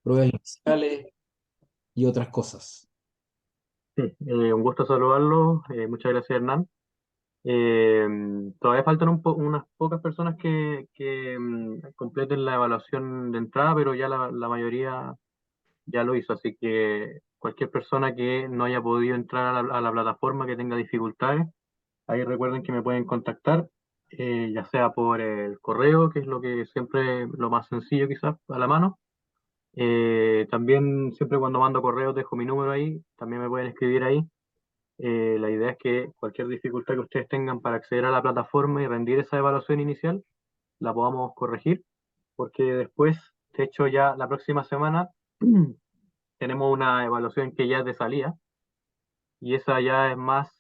pruebas iniciales y otras cosas. Sí, un gusto saludarlo. Muchas gracias, Hernán. Eh, Todavía faltan unas pocas personas que completen la evaluación de entrada, pero ya la mayoría ya lo hizo. Así que cualquier persona que no haya podido entrar a la plataforma, que tenga dificultades, ahí recuerden que me pueden contactar, ya sea por el correo, que es lo que siempre lo más sencillo quizás a la mano. También siempre cuando mando correos dejo mi número ahí, también me pueden escribir ahí. La idea es que cualquier dificultad que ustedes tengan para acceder a la plataforma y rendir esa evaluación inicial, la podamos corregir, porque después, de hecho, ya la próxima semana tenemos una evaluación que ya es de salida y esa ya es más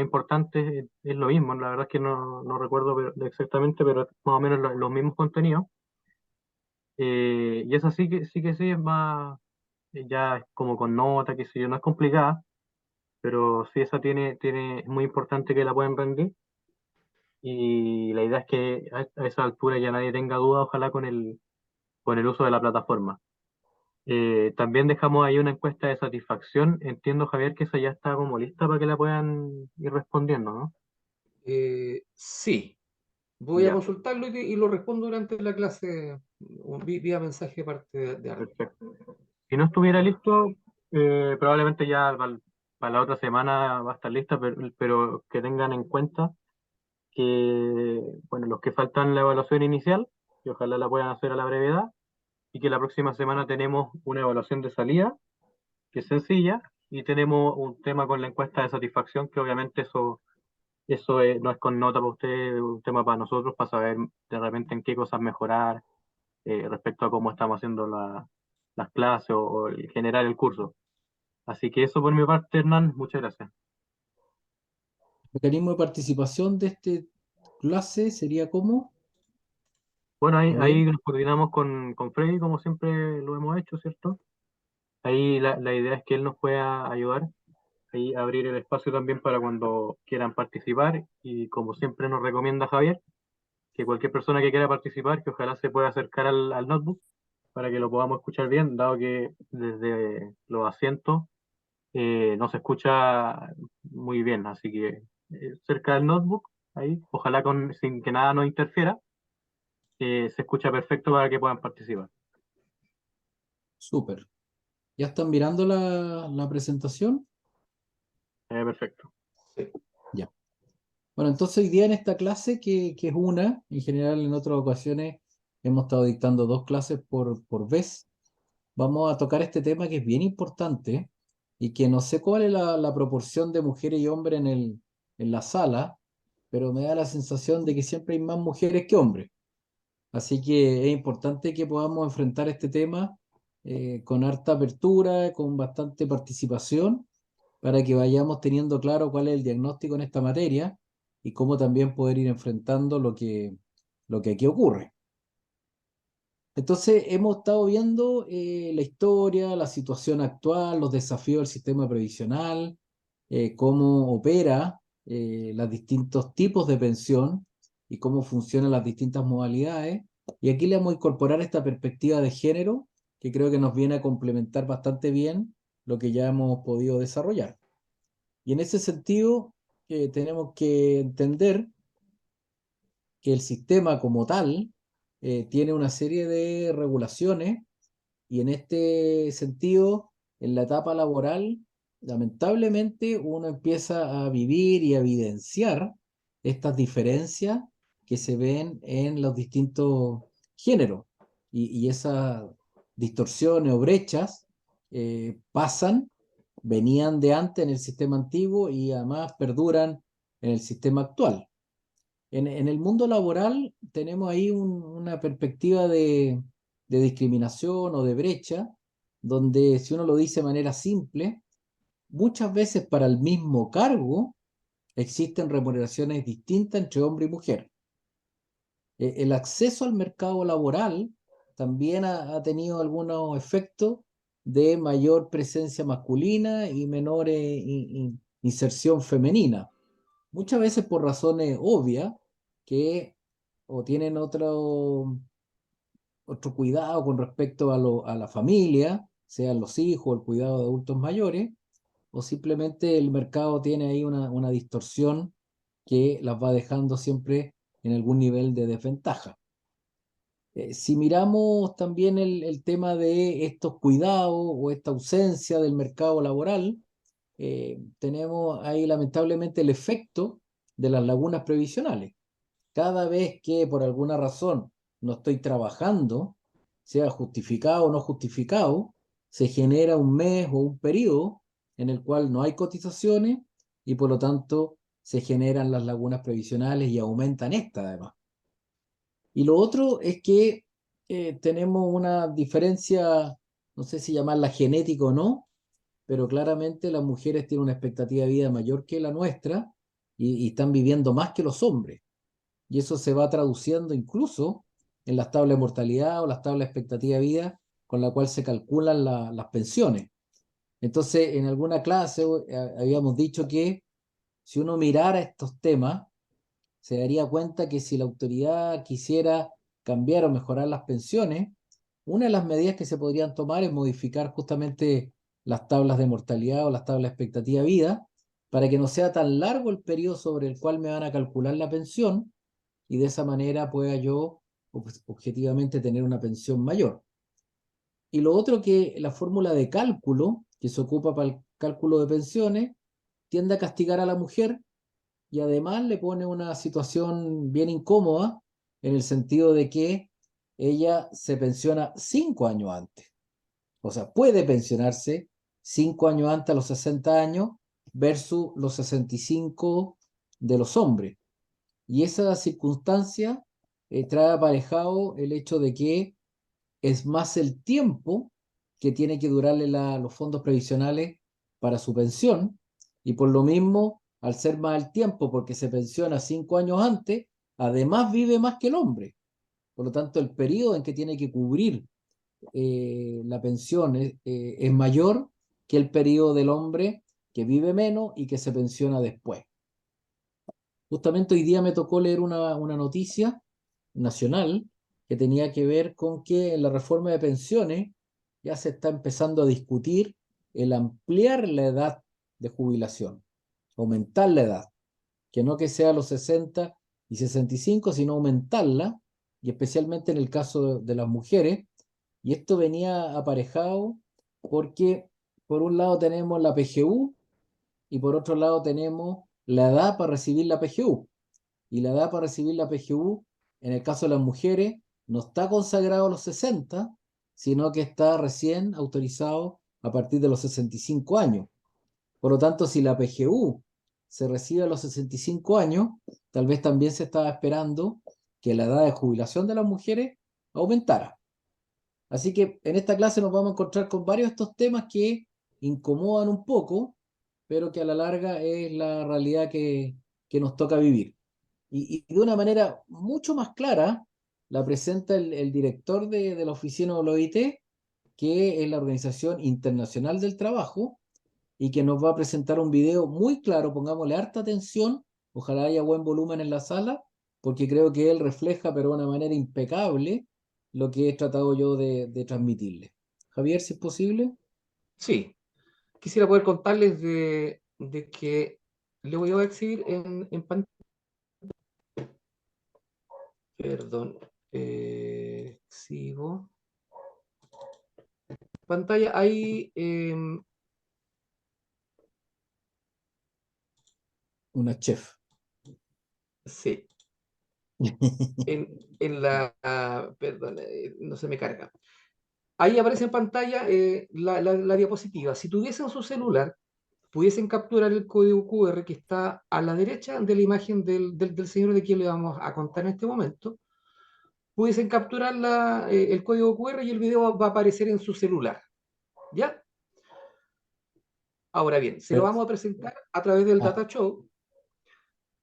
importante, es lo mismo, la verdad es que no recuerdo exactamente, pero es más o menos los mismos contenidos. Y esa sí es más, ya es como con nota, que sé yo, no es complicada, pero sí esa es muy importante que la puedan rendir. Y la idea es que a esa altura ya nadie tenga duda, ojalá con el uso de la plataforma. También dejamos ahí una encuesta de satisfacción. Entiendo, Javier, que esa ya está como lista para que la puedan ir respondiendo, ¿no? Sí, voy a Ya, consultarlo y lo respondo durante la clase vía mensaje parte de arriba. perfecto. Si no estuviera listo, probablemente ya para la otra semana va a estar lista, pero que tengan en cuenta que, bueno, los que faltan la evaluación inicial, que ojalá la puedan hacer a la brevedad, y que la próxima semana tenemos una evaluación de salida que es sencilla, y tenemos un tema con la encuesta de satisfacción, que obviamente no es con nota para usted, es un tema para nosotros, para saber de repente en qué cosas mejorar respecto a cómo estamos haciendo las clases o el generar el curso. Así que eso por mi parte, Hernán, muchas gracias. Mecanismo de participación de este clase sería como, Bueno, a ver, ahí nos coordinamos con Freddy, como siempre lo hemos hecho, ¿cierto? Ahí la idea es que él nos pueda ayudar, ahí abrir el espacio también para cuando quieran participar, y como siempre nos recomienda Javier, que cualquier persona que quiera participar, que ojalá se pueda acercar al notebook para que lo podamos escuchar bien, dado que desde los asientos no se escucha muy bien. Así que cerca del notebook, ahí, ojalá sin que nada nos interfiera, se escucha perfecto para que puedan participar. súper. ¿Ya están mirando la presentación? Perfecto. Sí. Ya. Bueno, entonces hoy día en esta clase, que es una, en general en otras ocasiones hemos estado dictando dos clases por vez, vamos a tocar este tema que es bien importante y que no sé cuál es la proporción de mujeres y hombres en la sala, pero me da la sensación de que siempre hay más mujeres que hombres. Así que es importante que podamos enfrentar este tema con harta apertura, con bastante participación, para que vayamos teniendo claro cuál es el diagnóstico en esta materia y cómo también poder ir enfrentando lo que aquí ocurre. Entonces, hemos estado viendo la historia, la situación actual, los desafíos del sistema previsional, cómo opera los distintos tipos de pensión y cómo funcionan las distintas modalidades. Y aquí le vamos a incorporar esta perspectiva de género que creo que nos viene a complementar bastante bien lo que ya hemos podido desarrollar. Y en ese sentido, tenemos que entender que el sistema como tal tiene una serie de regulaciones y en este sentido, en la etapa laboral, lamentablemente uno empieza a vivir y a evidenciar estas diferencias que se ven en los distintos géneros y esas distorsiones o brechas venían de antes en el sistema antiguo y además perduran en el sistema actual. En el mundo laboral tenemos ahí una perspectiva de discriminación o de brecha, donde si uno lo dice de manera simple, muchas veces para el mismo cargo existen remuneraciones distintas entre hombre y mujer. El acceso al mercado laboral también ha tenido algunos efectos de mayor presencia masculina y menor inserción femenina, muchas veces por razones obvias que o tienen otro cuidado con respecto a la familia, sean los hijos, el cuidado de adultos mayores, o simplemente el mercado tiene ahí una distorsión que las va dejando siempre en algún nivel de desventaja. Si miramos también el tema de estos cuidados o esta ausencia del mercado laboral, tenemos ahí lamentablemente el efecto de las lagunas previsionales. Cada vez que por alguna razón no estoy trabajando, sea justificado o no justificado, se genera un mes o un periodo en el cual no hay cotizaciones y por lo tanto se generan las lagunas previsionales y aumentan estas además. Y lo otro es que tenemos una diferencia, no sé si llamarla genética o no, pero claramente las mujeres tienen una expectativa de vida mayor que la nuestra y están viviendo más que los hombres. Y eso se va traduciendo incluso en las tablas de mortalidad o las tablas de expectativa de vida con la cual se calculan las pensiones. Entonces, en alguna clase habíamos dicho que si uno mirara estos temas, se daría cuenta que si la autoridad quisiera cambiar o mejorar las pensiones, una de las medidas que se podrían tomar es modificar justamente las tablas de mortalidad o las tablas de expectativa de vida para que no sea tan largo el periodo sobre el cual me van a calcular la pensión y de esa manera pueda yo objetivamente tener una pensión mayor. Y lo otro que la fórmula de cálculo que se ocupa para el cálculo de pensiones tiende a castigar a la mujer y además le pone una situación bien incómoda en el sentido de que ella se pensiona 5 años antes. O sea, puede pensionarse 5 años antes a los 60 años versus los 65 de los hombres. Y esa circunstancia trae aparejado el hecho de que es más el tiempo que tiene que durarle los fondos previsionales para su pensión, y por lo mismo, al ser más el tiempo, porque se pensiona 5 años antes, además vive más que el hombre. Por lo tanto, el periodo en que tiene que cubrir la pensión es mayor que el periodo del hombre que vive menos y que se pensiona después. Justamente hoy día me tocó leer una noticia nacional que tenía que ver con que en la reforma de pensiones ya se está empezando a discutir el ampliar la edad de jubilación, aumentar la edad, que no que sea los 60 y 65, sino aumentarla, y especialmente en el caso de las mujeres. Y esto venía aparejado porque por un lado tenemos la PGU y por otro lado tenemos la edad para recibir la PGU. Y la edad para recibir la PGU, en el caso de las mujeres, no está consagrado a los 60, sino que está recién autorizado a partir de los 65 años. Por lo tanto, si la PGU se recibe a los 65 años, tal vez también se estaba esperando que la edad de jubilación de las mujeres aumentara. Así que en esta clase nos vamos a encontrar con varios de estos temas que incomodan un poco, pero que a la larga es la realidad que nos toca vivir. Y de una manera mucho más clara la presenta el director de la oficina de la OIT, que es la Organización Internacional del Trabajo, y que nos va a presentar un video muy claro, pongámosle harta atención, ojalá haya buen volumen en la sala, porque creo que él refleja, pero de una manera impecable, lo que he tratado yo de transmitirle. Javier, si es posible. Sí, quisiera poder contarles de que le voy a exhibir en pantalla. Perdón, exhibo. Pantalla, ahí, Una chef. sí, en la, perdón, no se me carga. Ahí aparece en pantalla la diapositiva. Si tuviesen su celular, pudiesen capturar el código QR que está a la derecha de la imagen del señor de quien le vamos a contar en este momento. Pudiesen capturar el código QR y el video va a aparecer en su celular. ¿Ya? Ahora bien, se lo Pero, vamos a presentar a través del ah, Data Show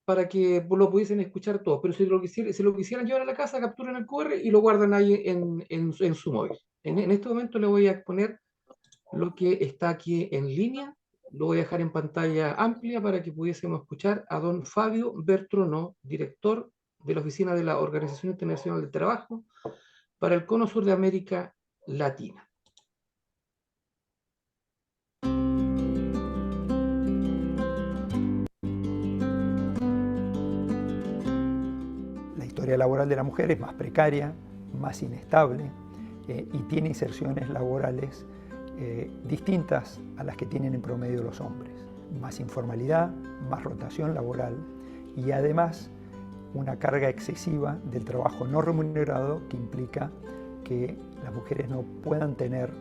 para que lo pudiesen escuchar todos. Pero si lo quisieran llevar a la casa, capturan el QR y lo guardan ahí en su móvil. En este momento le voy a exponer lo que está aquí en línea. Lo voy a dejar en pantalla amplia para que pudiésemos escuchar a don Fabio Bertrono, director de la Oficina de la Organización Internacional del Trabajo, para el cono sur de América Latina. La historia laboral de la mujer es más precaria, más inestable y tiene inserciones laborales distintas a las que tienen en promedio los hombres. Más informalidad, más rotación laboral y además una carga excesiva del trabajo no remunerado que implica que las mujeres no puedan tener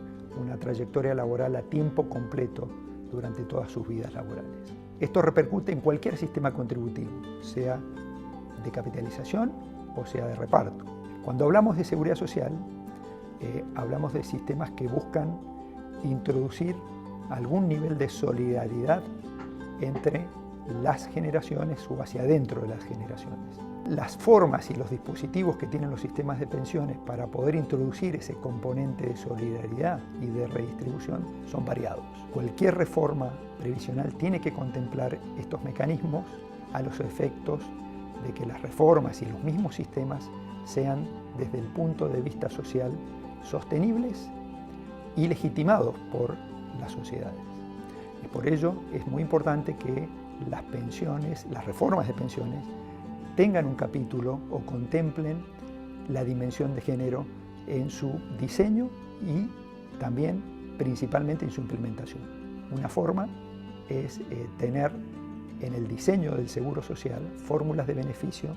una trayectoria laboral a tiempo completo durante todas sus vidas laborales. Esto repercute en cualquier sistema contributivo, sea de capitalización o sea de reparto. Cuando hablamos de seguridad social, hablamos de sistemas que buscan introducir algún nivel de solidaridad entre las generaciones o hacia adentro de las generaciones. Las formas y los dispositivos que tienen los sistemas de pensiones para poder introducir ese componente de solidaridad y de redistribución son variados. Cualquier reforma previsional tiene que contemplar estos mecanismos a los efectos de que las reformas y los mismos sistemas sean, desde el punto de vista social, sostenibles y legitimados por las sociedades. Y por ello es muy importante que las pensiones, las reformas de pensiones, tengan un capítulo o contemplen la dimensión de género en su diseño y también principalmente en su implementación. Una forma es tener en el diseño del seguro social fórmulas de beneficio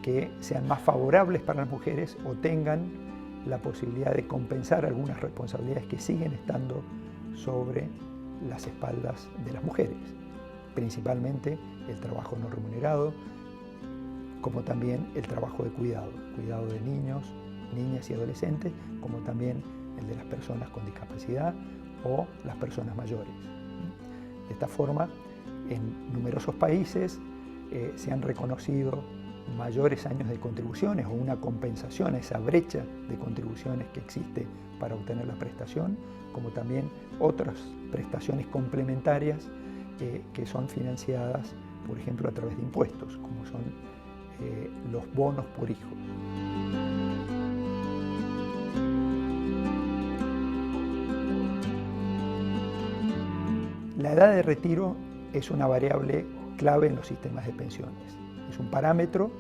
que sean más favorables para las mujeres o tengan la posibilidad de compensar algunas responsabilidades que siguen estando sobre las espaldas de las mujeres, principalmente el trabajo no remunerado, como también el trabajo de cuidado de niños, niñas y adolescentes, como también el de las personas con discapacidad o las personas mayores. De esta forma, en numerosos países se han reconocido mayores años de contribuciones o una compensación a esa brecha de contribuciones que existe para obtener la prestación, como también otras prestaciones complementarias que son financiadas, por ejemplo, a través de impuestos, como son los bonos por hijos. La edad de retiro es una variable clave en los sistemas de pensiones. Es un parámetro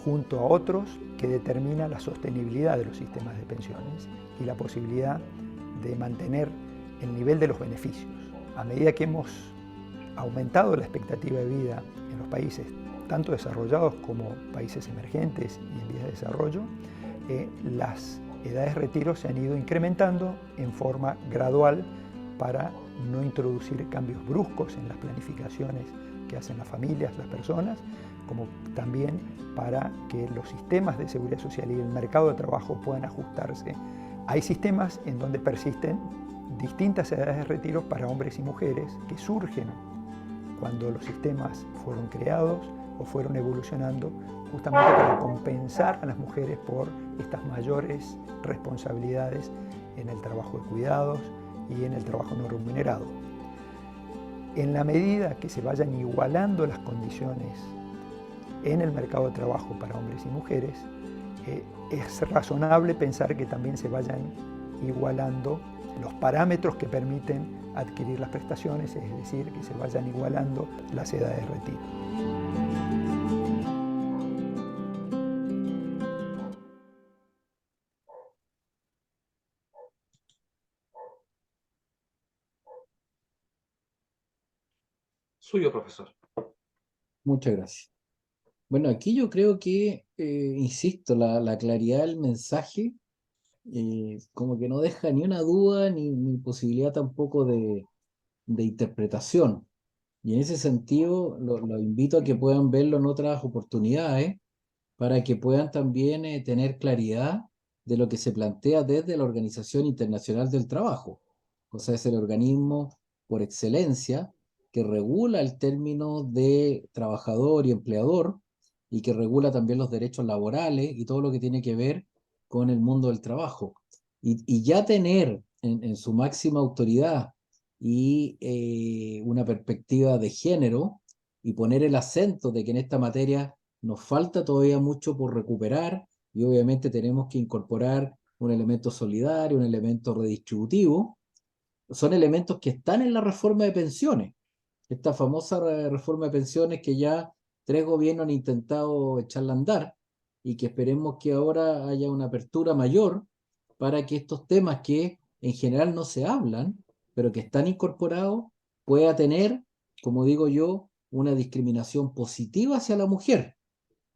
junto a otros que determina la sostenibilidad de los sistemas de pensiones y la posibilidad de mantener el nivel de los beneficios. A medida que hemos aumentado la expectativa de vida en los países, tanto desarrollados como países emergentes y en vías de desarrollo, las edades de retiro se han ido incrementando en forma gradual para no introducir cambios bruscos en las planificaciones que hacen las familias, las personas, como también para que los sistemas de seguridad social y el mercado de trabajo puedan ajustarse. Hay sistemas en donde persisten distintas edades de retiro para hombres y mujeres que surgen cuando los sistemas fueron creados o fueron evolucionando justamente para compensar a las mujeres por estas mayores responsabilidades en el trabajo de cuidados y en el trabajo no remunerado. En la medida que se vayan igualando las condiciones en el mercado de trabajo para hombres y mujeres, es razonable pensar que también se vayan igualando los parámetros que permiten adquirir las prestaciones, es decir, que se vayan igualando las edades de retiro. Suyo, profesor. Muchas gracias. Bueno, aquí yo creo que, insisto, la claridad del mensaje como que no deja ni una duda ni posibilidad tampoco de interpretación. Y en ese sentido, lo invito a que puedan verlo en otras oportunidades para que puedan también tener claridad de lo que se plantea desde la Organización Internacional del Trabajo. O sea, es el organismo por excelencia que regula el término de trabajador y empleador y que regula también los derechos laborales y todo lo que tiene que ver con el mundo del trabajo. Y ya tener en su máxima autoridad y una perspectiva de género y poner el acento de que en esta materia nos falta todavía mucho por recuperar y obviamente tenemos que incorporar un elemento solidario, un elemento redistributivo. Son elementos que están en la reforma de pensiones, esta famosa reforma de pensiones que ya 3 gobiernos han intentado echarla a andar y que esperemos que ahora haya una apertura mayor para que estos temas que en general no se hablan, pero que están incorporados, pueda tener, como digo yo, una discriminación positiva hacia la mujer.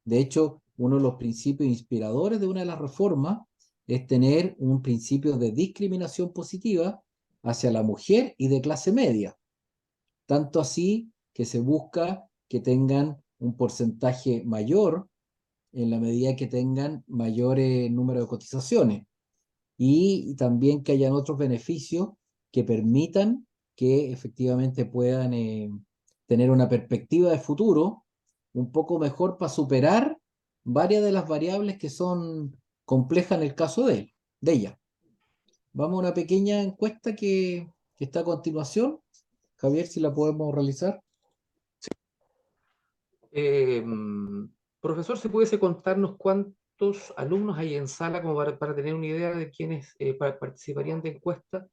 De hecho, uno de los principios inspiradores de una de las reformas es tener un principio de discriminación positiva hacia la mujer y de clase media. Tanto así que se busca que tengan un porcentaje mayor en la medida que tengan mayor número de cotizaciones y también que hayan otros beneficios que permitan que efectivamente puedan tener una perspectiva de futuro un poco mejor para superar varias de las variables que son complejas en el caso de ella. Vamos a una pequeña encuesta que está a continuación. Javier, si la podemos realizar. Profesor, ¿se pudiese contarnos cuántos alumnos hay en sala como para tener una idea de quiénes participarían de encuesta?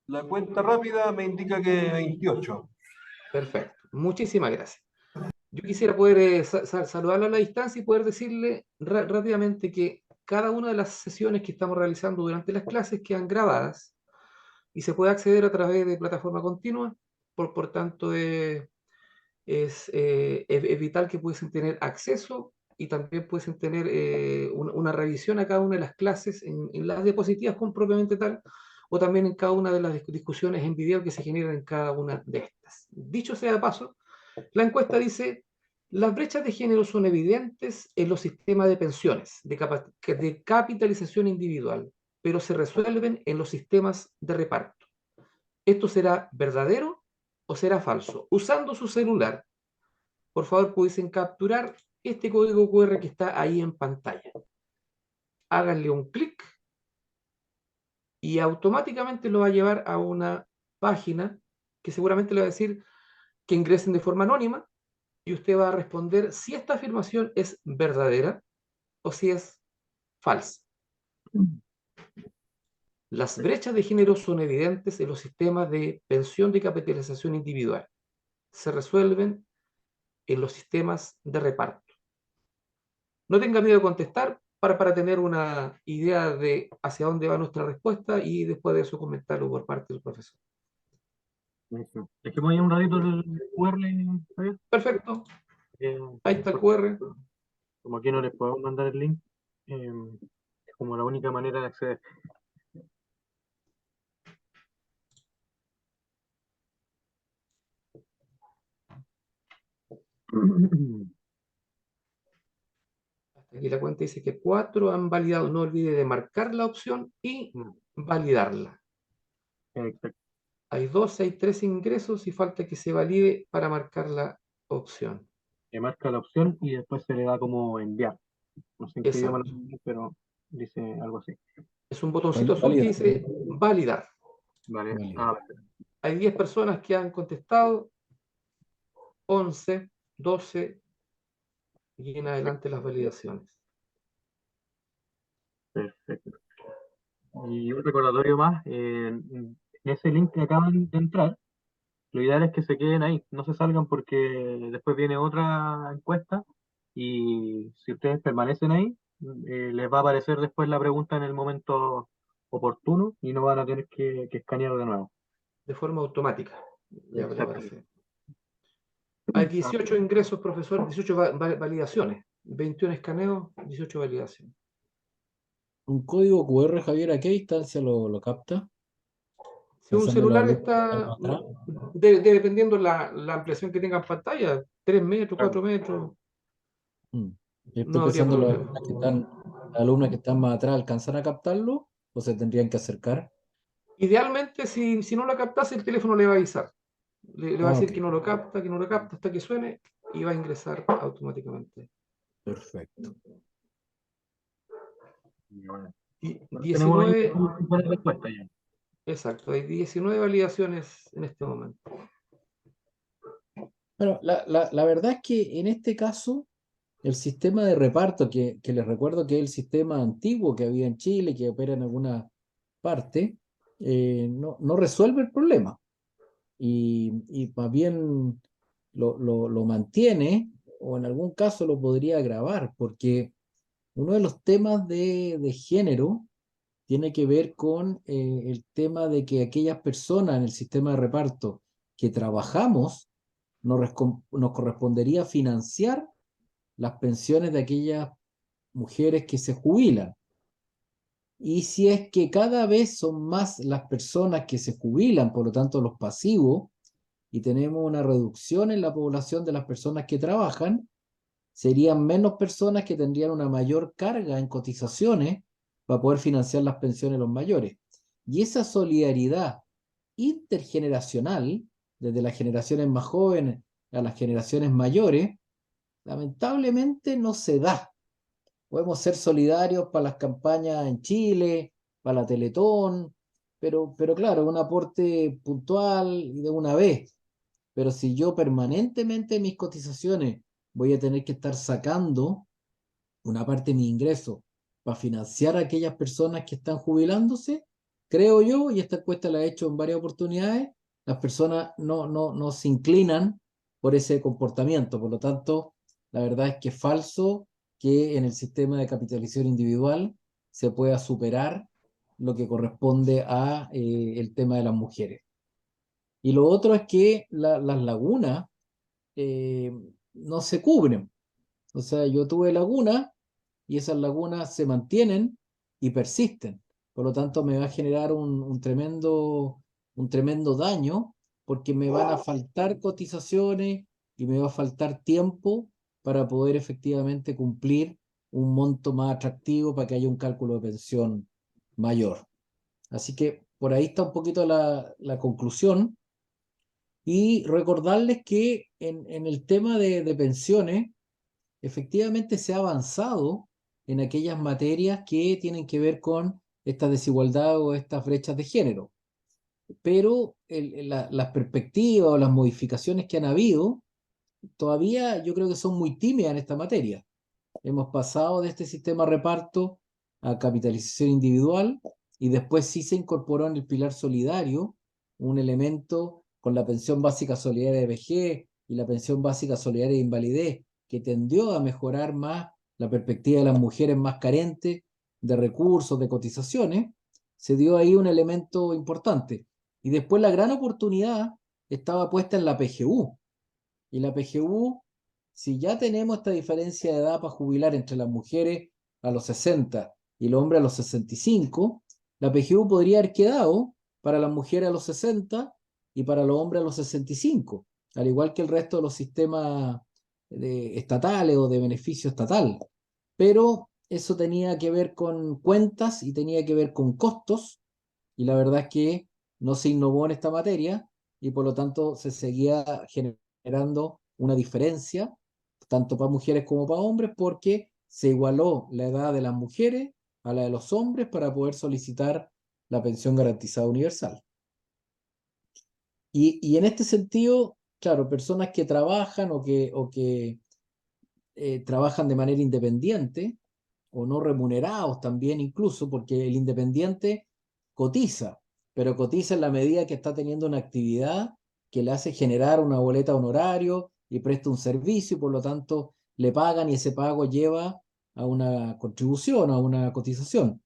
La cuenta rápida me indica que 28. Perfecto, muchísimas gracias. Yo quisiera poder saludarlo a la distancia y poder decirle rápidamente que cada una de las sesiones que estamos realizando durante las clases quedan grabadas y se puede acceder a través de plataforma continua. Por tanto, es vital que pudiesen tener acceso y también pudiesen tener una revisión a cada una de las clases en las diapositivas propiamente tal, o también en cada una de las discusiones en video que se generan en cada una de estas. Dicho sea de paso, la encuesta dice: las brechas de género son evidentes en los sistemas de pensiones, de capitalización individual, pero se resuelven en los sistemas de reparto. ¿Esto será verdadero o será falso? Usando su celular, por favor, pudiesen capturar este código QR que está ahí en pantalla. Háganle un clic y automáticamente lo va a llevar a una página que seguramente le va a decir que ingresen de forma anónima y usted va a responder si esta afirmación es verdadera o si es falsa. Las brechas de género son evidentes en los sistemas de pensión de capitalización individual. Se resuelven en los sistemas de reparto. No tenga miedo de contestar para tener una idea de hacia dónde va nuestra respuesta y después de eso comentarlo por parte del profesor. Dejemos ahí un ratito el QR, Javier. Perfecto. Ahí está el QR. Como aquí no les podemos mandar el link, es como la única manera de acceder. Aquí la cuenta dice que 4 han validado. No olvide de marcar la opción y validarla. Exacto. Hay 2, hay 3 ingresos y falta que se valide para marcar la opción. Se marca la opción y después se le da como enviar. No sé en qué idioma lo tengo, pero dice algo así. Es un botoncito azul que dice validar. Vale. Hay 10 personas que han contestado, 11, 12 y en adelante las validaciones. Perfecto. Y un recordatorio más, en ese link que acaban de entrar, lo ideal es que se queden ahí, no se salgan porque después viene otra encuesta y si ustedes permanecen ahí, les va a aparecer después la pregunta en el momento oportuno y no van a tener que escanear de nuevo. De forma automática. Exacto. Hay 18 ingresos, profesor, 18 validaciones, 21 escaneos, 18 validaciones. ¿Un código QR, Javier, a qué distancia lo capta? Si un celular está, dependiendo la ampliación que tenga en pantalla, 3 metros, 4 metros, Estoy no habría pensando las problema. alumnas que están más atrás, ¿alcanzan a captarlo o se tendrían que acercar? Idealmente, si no lo captase, el teléfono le va a avisar. Le va a decir Ok. que no lo capta, hasta que suene y va a ingresar automáticamente. Perfecto. Y bueno, Y tenemos ahí 19, buena respuesta ya. Exacto, hay 19 validaciones en este momento. Bueno, la verdad es que en este caso, el sistema de reparto, que les recuerdo que es el sistema antiguo que había en Chile, que opera en alguna parte, no resuelve el problema y más bien lo mantiene o en algún caso lo podría agravar, porque uno de los temas de género tiene que ver con el tema de que aquellas personas en el sistema de reparto que trabajamos, nos correspondería financiar las pensiones de aquellas mujeres que se jubilan. Y si es que cada vez son más las personas que se jubilan, por lo tanto los pasivos, y tenemos una reducción en la población de las personas que trabajan, serían menos personas que tendrían una mayor carga en cotizaciones para poder financiar las pensiones de los mayores. Y esa solidaridad intergeneracional, desde las generaciones más jóvenes a las generaciones mayores, lamentablemente no se da. Podemos ser solidarios para las campañas en Chile, para la Teletón, pero claro, un aporte puntual y de una vez. Pero si yo permanentemente en mis cotizaciones voy a tener que estar sacando una parte de mi ingreso para financiar a aquellas personas que están jubilándose, creo yo, y esta encuesta la he hecho en varias oportunidades, las personas no se inclinan por ese comportamiento. Por lo tanto, la verdad es que es falso que en el sistema de capitalización individual se pueda superar lo que corresponde a el tema de las mujeres. Y lo otro es que las lagunas eh, no se cubren. O sea, yo tuve lagunas y esas lagunas se mantienen y persisten. Por lo tanto, me va a generar un tremendo daño porque me van a faltar cotizaciones y me va a faltar tiempo para poder efectivamente cumplir un monto más atractivo para que haya un cálculo de pensión mayor. Así que por ahí está un poquito la conclusión. Y recordarles que en el tema de pensiones, efectivamente se ha avanzado en aquellas materias que tienen que ver con esta desigualdad o estas brechas de género. Pero las perspectivas o las modificaciones que han habido, todavía yo creo que son muy tímidas en esta materia. Hemos pasado de este sistema de reparto a capitalización individual y después sí se incorporó en el pilar solidario un elemento con la pensión básica solidaria de vejez y la pensión básica solidaria de invalidez, que tendió a mejorar más la perspectiva de las mujeres más carentes de recursos, de cotizaciones. Se dio ahí un elemento importante. Y después la gran oportunidad estaba puesta en la PGU. Y la PGU, si ya tenemos esta diferencia de edad para jubilar entre las mujeres a los 60 y los hombres a los 65, la PGU podría haber quedado para las mujeres a los 60 y para los hombres a los 65, al igual que el resto de los sistemas estatales o de beneficio estatal. Pero eso tenía que ver con cuentas y tenía que ver con costos, y la verdad es que no se innovó en esta materia y por lo tanto se seguía generando una diferencia, tanto para mujeres como para hombres, porque se igualó la edad de las mujeres a la de los hombres para poder solicitar la pensión garantizada universal. Y en este sentido, claro, personas que trabajan o que trabajan de manera independiente o no remunerados también incluso, porque el independiente cotiza, pero cotiza en la medida que está teniendo una actividad que le hace generar una boleta honorario y presta un servicio y por lo tanto le pagan y ese pago lleva a una contribución, a una cotización.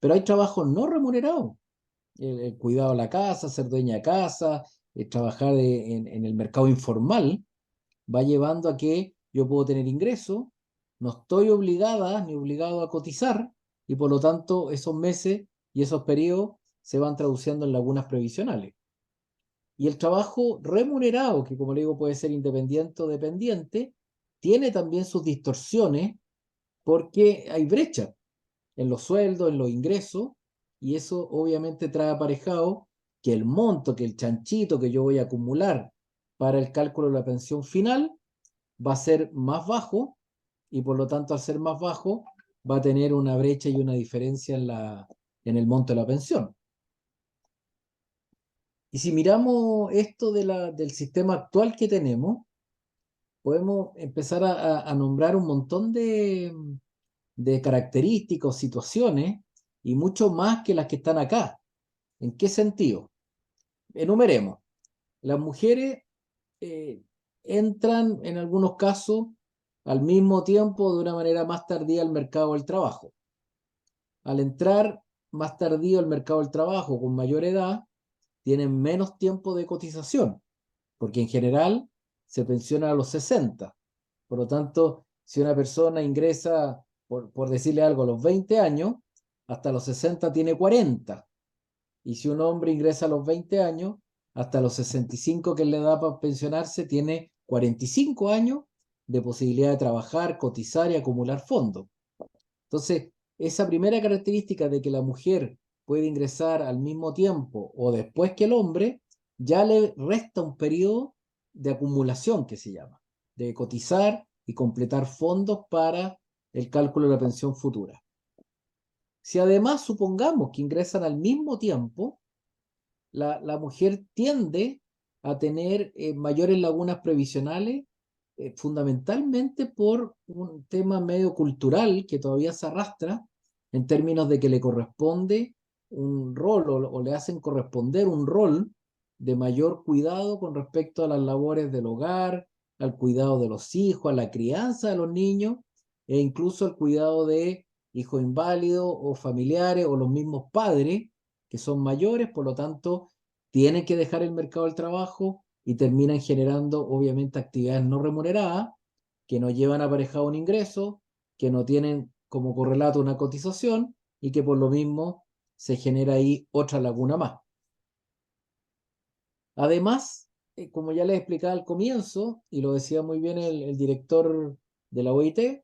Pero hay trabajos no remunerados, el cuidado de la casa, ser dueña de casa, trabajar en el mercado informal, va llevando a que yo puedo tener ingresos, no estoy obligada ni obligado a cotizar y por lo tanto esos meses y esos periodos se van traduciendo en lagunas previsionales. Y el trabajo remunerado, que como le digo puede ser independiente o dependiente, tiene también sus distorsiones porque hay brecha en los sueldos, en los ingresos, y eso obviamente trae aparejado que el monto, que el chanchito que yo voy a acumular para el cálculo de la pensión final va a ser más bajo y por lo tanto al ser más bajo va a tener una brecha y una diferencia en el monto de la pensión. Y si miramos esto del sistema actual que tenemos, podemos empezar a nombrar un montón de características, situaciones, y mucho más que las que están acá. ¿En qué sentido? Enumeremos. Las mujeres eh, entran en algunos casos al mismo tiempo de una manera más tardía al mercado del trabajo. Al entrar más tardío al mercado del trabajo con mayor edad, tienen menos tiempo de cotización, porque en general se pensiona a los 60. Por lo tanto, si una persona ingresa, por decirle algo, a los 20 años, hasta los 60 tiene 40. Y si un hombre ingresa a los 20 años, hasta los 65 que le da para pensionarse, tiene 45 años de posibilidad de trabajar, cotizar y acumular fondos. Entonces, esa primera característica de que la mujer puede ingresar al mismo tiempo o después que el hombre, ya le resta un periodo de acumulación que se llama, de cotizar y completar fondos para el cálculo de la pensión futura. Si además supongamos que ingresan al mismo tiempo, la mujer tiende a tener mayores lagunas previsionales, fundamentalmente por un tema medio cultural que todavía se arrastra en términos de que le corresponde un rol o le hacen corresponder un rol de mayor cuidado con respecto a las labores del hogar, al cuidado de los hijos, a la crianza de los niños e incluso al cuidado de hijos inválidos o familiares o los mismos padres que son mayores, por lo tanto, tienen que dejar el mercado del trabajo y terminan generando, obviamente, actividades no remuneradas que no llevan aparejado un ingreso, que no tienen como correlato una cotización y que por lo mismo se genera ahí otra laguna más. Además, como ya les explicaba al comienzo, y lo decía muy bien el director de la OIT,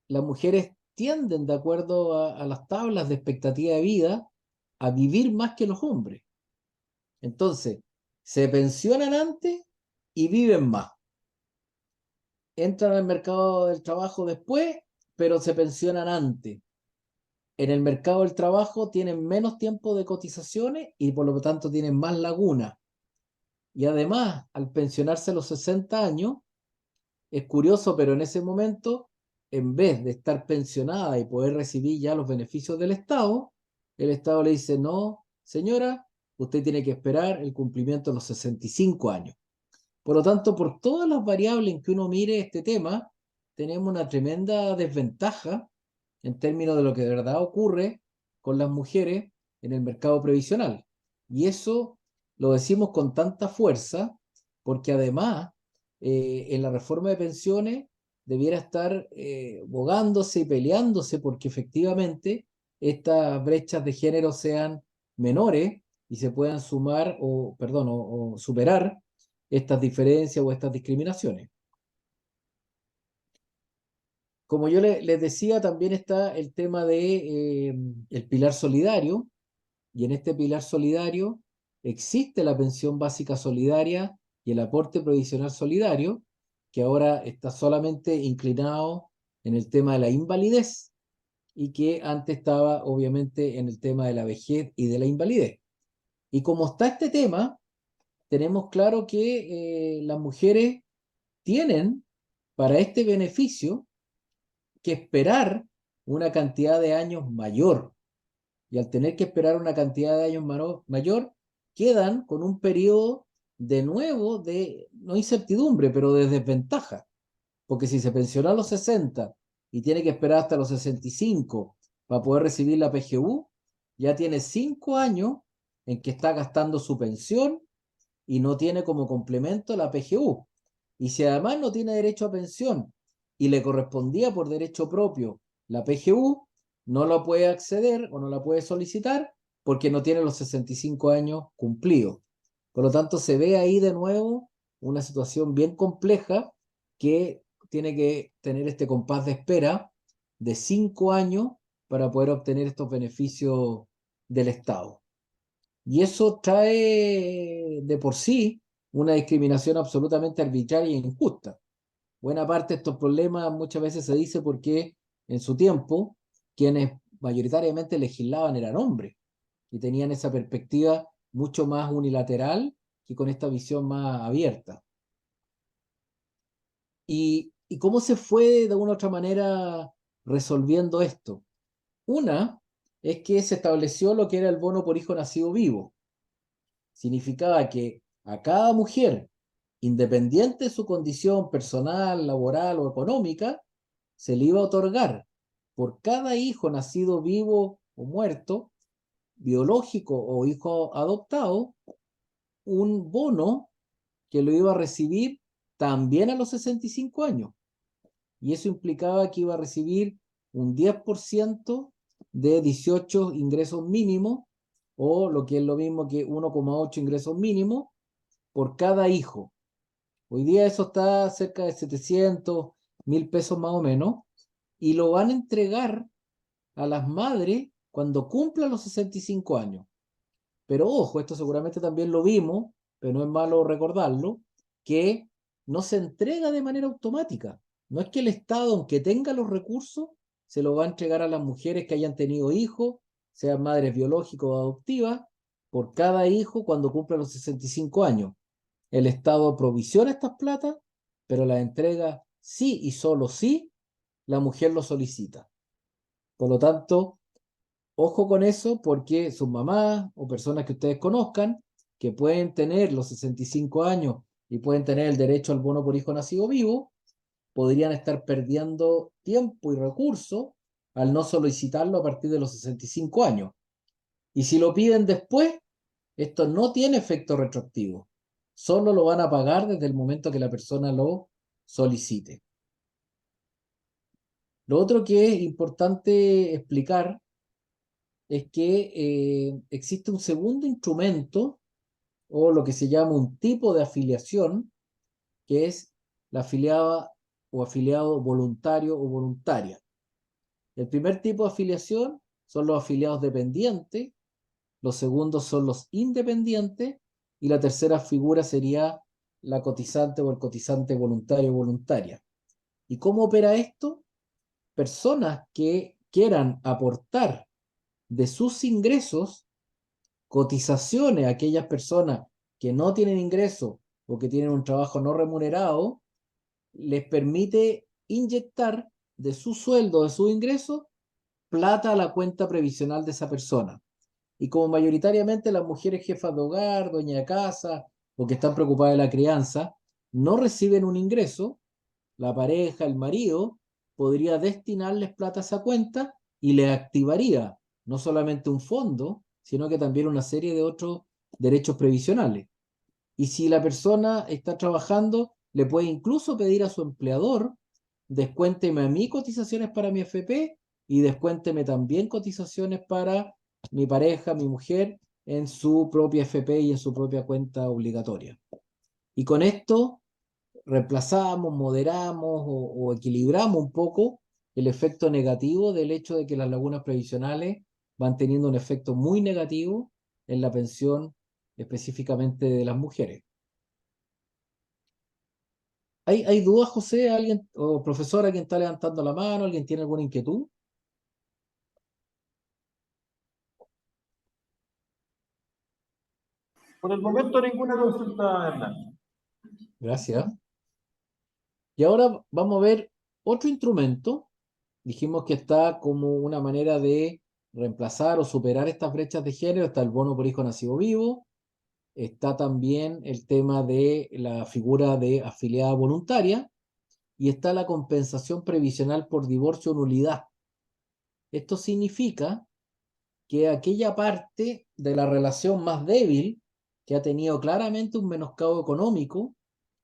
las mujeres tienden, de acuerdo a las tablas de expectativa de vida, a vivir más que los hombres. Entonces, se pensionan antes y viven más. Entran al mercado del trabajo después, pero se pensionan antes. En el mercado del trabajo tienen menos tiempo de cotizaciones y por lo tanto tienen más lagunas. Y además, al pensionarse a los 60 años, es curioso, pero en ese momento, en vez de estar pensionada y poder recibir ya los beneficios del Estado, el Estado le dice, no, señora, usted tiene que esperar el cumplimiento de los 65 años. Por lo tanto, por todas las variables en que uno mire este tema, tenemos una tremenda desventaja en términos de lo que de verdad ocurre con las mujeres en el mercado previsional. Y eso lo decimos con tanta fuerza porque además en la reforma de pensiones debiera estar bogándose y peleándose porque efectivamente estas brechas de género sean menores y se puedan sumar o superar estas diferencias o estas discriminaciones. Como yo les decía, también está el tema de el pilar solidario, y en este pilar solidario existe la pensión básica solidaria y el aporte provisional solidario, que ahora está solamente inclinado en el tema de la invalidez y que antes estaba obviamente en el tema de la vejez y de la invalidez. Y como está este tema, tenemos claro que las mujeres tienen para este beneficio que esperar una cantidad de años mayor. Y al tener que esperar una cantidad de años mayor, quedan con un periodo de nuevo de, no incertidumbre, pero de desventaja. Porque si se pensiona a los 60 y tiene que esperar hasta los 65 para poder recibir la PGU, ya tiene 5 años en que está gastando su pensión y no tiene como complemento la PGU. Y si además no tiene derecho a pensión y le correspondía por derecho propio la PGU, no la puede acceder o no la puede solicitar porque no tiene los 65 años cumplidos. Por lo tanto, se ve ahí de nuevo una situación bien compleja que tiene que tener este compás de espera de 5 años para poder obtener estos beneficios del Estado. Y eso trae de por sí una discriminación absolutamente arbitraria e injusta. Buena parte de estos problemas muchas veces se dice porque en su tiempo quienes mayoritariamente legislaban eran hombres y tenían esa perspectiva mucho más unilateral que con esta visión más abierta. ¿Y cómo se fue de alguna u otra manera resolviendo esto? Una es que se estableció lo que era el bono por hijo nacido vivo. Significaba que a cada mujer, independiente de su condición personal, laboral o económica, se le iba a otorgar por cada hijo nacido vivo o muerto, biológico o hijo adoptado, un bono que lo iba a recibir también a los 65 años. Y eso implicaba que iba a recibir un 10% de 18 ingresos mínimos, o lo que es lo mismo que 1,8 ingresos mínimos por cada hijo. Hoy día eso está cerca de 700.000 pesos más o menos, y lo van a entregar a las madres cuando cumplan los 65 años. Pero ojo, esto seguramente también lo vimos, pero no es malo recordarlo, que no se entrega de manera automática. No es que el Estado, aunque tenga los recursos, se lo va a entregar a las mujeres que hayan tenido hijos, sean madres biológicas o adoptivas, por cada hijo cuando cumplan los 65 años. El Estado provisiona estas platas, pero las entrega sí y solo si la mujer lo solicita. Por lo tanto, ojo con eso, porque sus mamás o personas que ustedes conozcan que pueden tener los 65 años y pueden tener el derecho al bono por hijo nacido vivo, podrían estar perdiendo tiempo y recursos al no solicitarlo a partir de los 65 años. Y si lo piden después, esto no tiene efecto retroactivo. Solo lo van a pagar desde el momento que la persona lo solicite. Lo otro que es importante explicar es que existe un segundo instrumento, o lo que se llama un tipo de afiliación, que es la afiliada o afiliado voluntario o voluntaria. El primer tipo de afiliación son los afiliados dependientes, los segundos son los independientes, y la tercera figura sería la cotizante o el cotizante voluntario o voluntaria. ¿Y cómo opera esto? Personas que quieran aportar de sus ingresos cotizaciones a aquellas personas que no tienen ingresos o que tienen un trabajo no remunerado, les permite inyectar de su sueldo, de su ingreso, plata a la cuenta previsional de esa persona. Y como mayoritariamente las mujeres jefas de hogar, dueñas de casa o que están preocupadas de la crianza, no reciben un ingreso, la pareja, el marido, podría destinarles plata a esa cuenta y le activaría no solamente un fondo, sino que también una serie de otros derechos previsionales. Y si la persona está trabajando, le puede incluso pedir a su empleador: descuénteme a mí cotizaciones para mi AFP y descuénteme también cotizaciones para mi pareja, mi mujer, en su propia AFP y en su propia cuenta obligatoria. Y con esto reemplazamos, moderamos o equilibramos un poco el efecto negativo del hecho de que las lagunas previsionales van teniendo un efecto muy negativo en la pensión específicamente de las mujeres. ¿Hay dudas, José? ¿Alguien o profesor, alguien está levantando la mano? ¿Alguien tiene alguna inquietud? Por el momento ninguna consulta, Hernán. Gracias. Y ahora vamos a ver otro instrumento. Dijimos que está como una manera de reemplazar o superar estas brechas de género. Está el bono por hijo nacido vivo. Está también el tema de la figura de afiliada voluntaria. Y está la compensación previsional por divorcio o nulidad. Esto significa que aquella parte de la relación más débil, que ha tenido claramente un menoscabo económico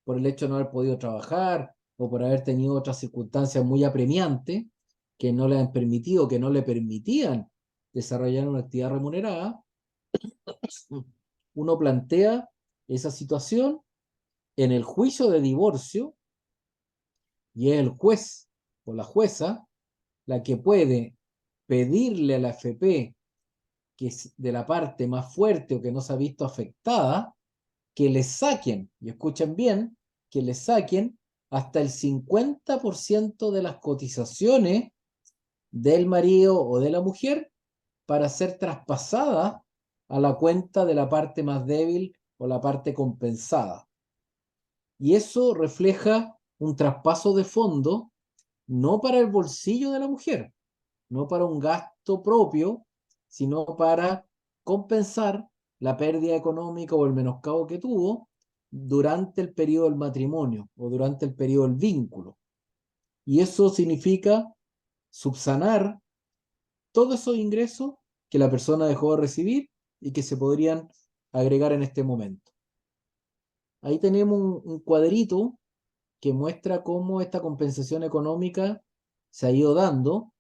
por el hecho de no haber podido trabajar o por haber tenido otras circunstancias muy apremiantes que no le han permitido, que no le permitían desarrollar una actividad remunerada, uno plantea esa situación en el juicio de divorcio, y es el juez o la jueza la que puede pedirle a la FP, que es de la parte más fuerte o que no se ha visto afectada, que le saquen, y escuchen bien, que le saquen hasta el 50% de las cotizaciones del marido o de la mujer para ser traspasada a la cuenta de la parte más débil o la parte compensada. Y eso refleja un traspaso de fondo, no para el bolsillo de la mujer, no para un gasto propio, sino para compensar la pérdida económica o el menoscabo que tuvo durante el periodo del matrimonio o durante el periodo del vínculo. Y eso significa subsanar todos esos ingresos que la persona dejó de recibir y que se podrían agregar en este momento. Ahí tenemos un cuadrito que muestra cómo esta compensación económica se ha ido dando,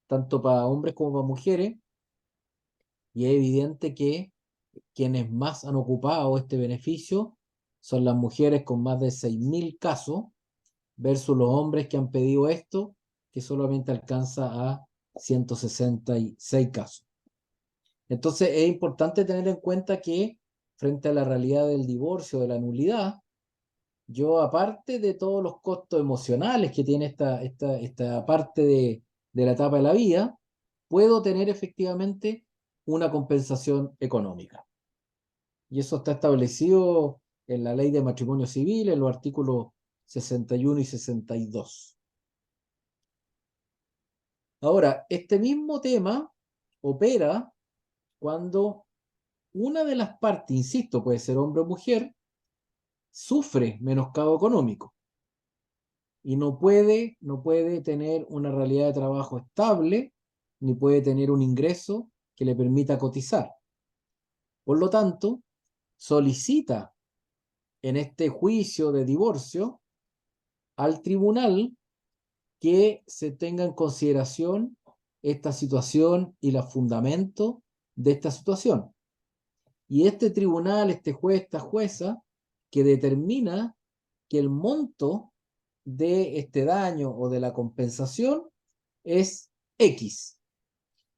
tanto para hombres como para mujeres, y es evidente que quienes más han ocupado este beneficio son las mujeres con más de 6.000 casos, versus los hombres que han pedido esto, que solamente alcanza a 166 casos. Entonces es importante tener en cuenta que frente a la realidad del divorcio, de la nulidad, yo, aparte de todos los costos emocionales que tiene esta parte de la etapa de la vida, puedo tener efectivamente una compensación económica. Y eso está establecido en la Ley de Matrimonio Civil, en los artículos 61 y 62. Ahora, este mismo tema opera cuando una de las partes, insisto, puede ser hombre o mujer, sufre menoscabo económico y no puede tener una realidad de trabajo estable, ni puede tener un ingreso que le permita cotizar. Por lo tanto, solicita en este juicio de divorcio al tribunal que se tenga en consideración esta situación y los fundamentos de esta situación. Y este tribunal, este juez, esta jueza, que determina que el monto de este daño o de la compensación es X.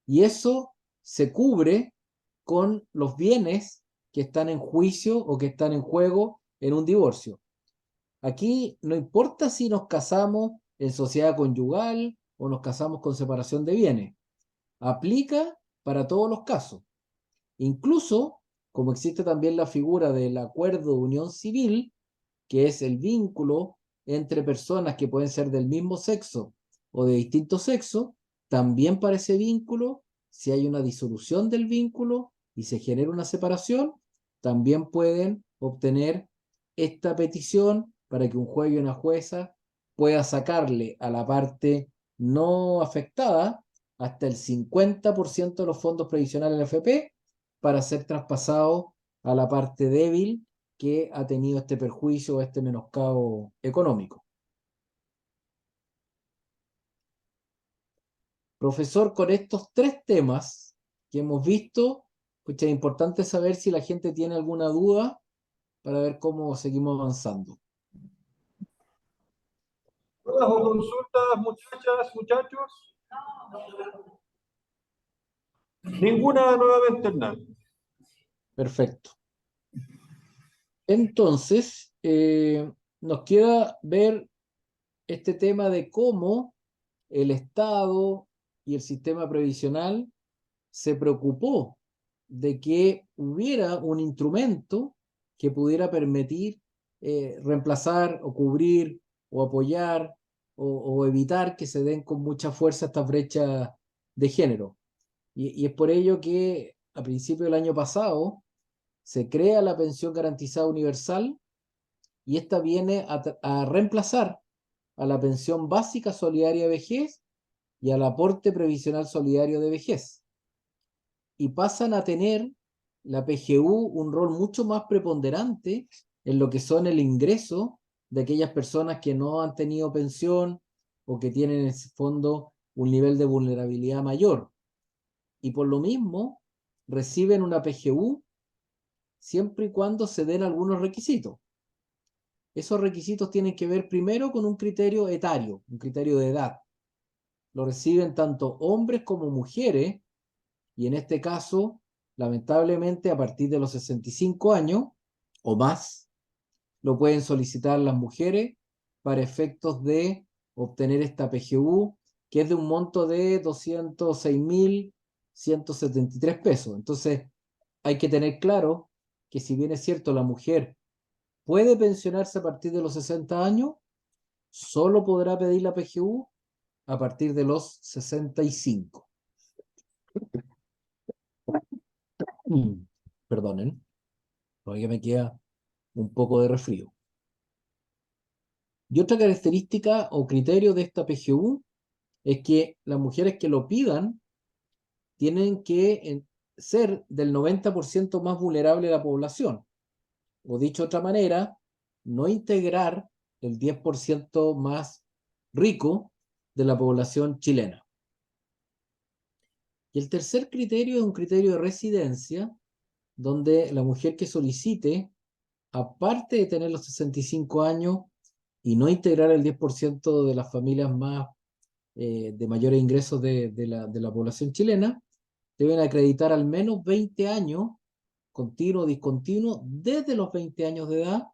Y eso se cubre con los bienes que están en juicio o que están en juego en un divorcio. Aquí no importa si nos casamos en sociedad conyugal o nos casamos con separación de bienes. Aplica para todos los casos. Incluso, como existe también la figura del acuerdo de unión civil, que es el vínculo entre personas que pueden ser del mismo sexo o de distinto sexo, también para ese vínculo, si hay una disolución del vínculo y se genera una separación, también pueden obtener esta petición para que un juez y una jueza pueda sacarle a la parte no afectada hasta el 50% de los fondos previsionales del AFP para ser traspasado a la parte débil que ha tenido este perjuicio o este menoscabo económico. Profesor, con estos tres temas que hemos visto, pues es importante saber si la gente tiene alguna duda para ver cómo seguimos avanzando. ¿Dudas o consultas, muchachas, muchachos? Ninguna nuevamente, Hernán. Perfecto. Entonces, nos queda ver este tema de cómo el Estado y el sistema previsional se preocupó de que hubiera un instrumento que pudiera permitir reemplazar o cubrir o apoyar o evitar que se den con mucha fuerza estas brechas de género. Y es por ello que a principios del año pasado se crea la pensión garantizada universal y esta viene a reemplazar a la pensión básica solidaria de vejez y al aporte previsional solidario de vejez. Y pasan a tener la PGU un rol mucho más preponderante en lo que son el ingreso de aquellas personas que no han tenido pensión o que tienen en ese fondo un nivel de vulnerabilidad mayor. Y por lo mismo reciben una PGU siempre y cuando se den algunos requisitos. Esos requisitos tienen que ver primero con un criterio etario, un criterio de edad. Lo reciben tanto hombres como mujeres, y en este caso, lamentablemente, a partir de los 65 años o más, lo pueden solicitar las mujeres para efectos de obtener esta PGU, que es de un monto de 173 pesos. Entonces, hay que tener claro que si bien es cierto, la mujer puede pensionarse a partir de los 60 años, solo podrá pedir la PGU a partir de los 65. Perdonen, todavía me queda un poco de resfrío. Y otra característica o criterio de esta PGU es que las mujeres que lo pidan tienen que ser del 90% más vulnerable de la población. O dicho de otra manera, no integrar el 10% más rico de la población chilena. Y el tercer criterio es un criterio de residencia, donde la mujer que solicite, aparte de tener los 65 años y no integrar el 10% de las familias más de mayores ingresos de la población chilena, deben acreditar al menos 20 años, continuo o discontinuo, desde los 20 años de edad,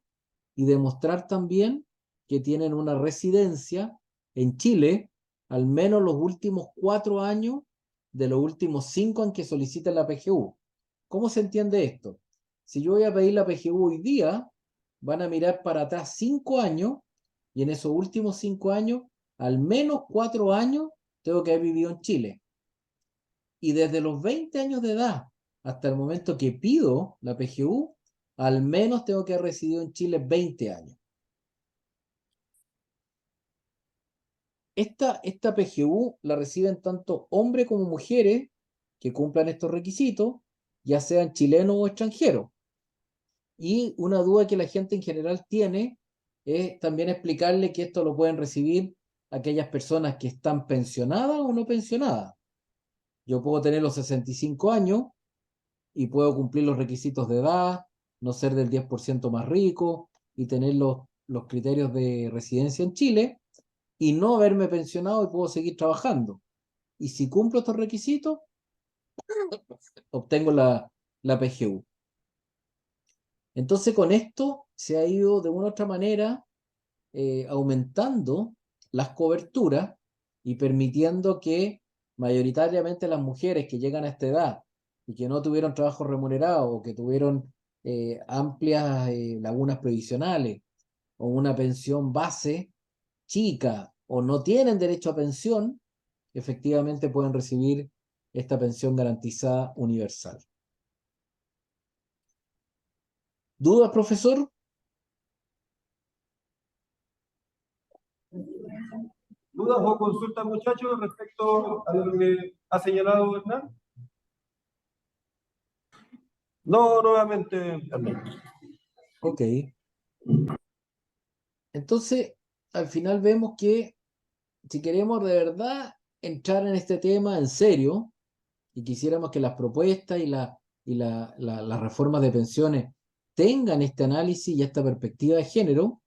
y demostrar también que tienen una residencia en Chile al menos los últimos 4 años de los últimos 5 en que solicitan la PGU. ¿Cómo se entiende esto? Si yo voy a pedir la PGU hoy día, van a mirar para atrás 5 años, y en esos últimos 5 años, al menos 4 años tengo que haber vivido en Chile. Y desde los 20 años de edad hasta el momento que pido la PGU, al menos tengo que haber residido en Chile 20 años. Esta PGU la reciben tanto hombres como mujeres que cumplan estos requisitos, ya sean chilenos o extranjeros. Y una duda que la gente en general tiene es también explicarle que esto lo pueden recibir aquellas personas que están pensionadas o no pensionadas. Yo puedo tener los 65 años y puedo cumplir los requisitos de edad, no ser del 10% más rico y tener los criterios de residencia en Chile y no haberme pensionado y puedo seguir trabajando. Y si cumplo estos requisitos, obtengo la PGU. Entonces con esto se ha ido de una u otra manera aumentando las coberturas y permitiendo que mayoritariamente las mujeres que llegan a esta edad y que no tuvieron trabajo remunerado o que tuvieron amplias lagunas previsionales o una pensión base chica o no tienen derecho a pensión, efectivamente pueden recibir esta pensión garantizada universal. ¿Dudas, profesor? ¿Dudas o consultas, muchachos, respecto a lo que ha señalado Hernán? No, nuevamente, Hernán. Ok. Entonces, al final vemos que si queremos de verdad entrar en este tema en serio y quisiéramos que las propuestas y las reformas de pensiones tengan este análisis y esta perspectiva de género,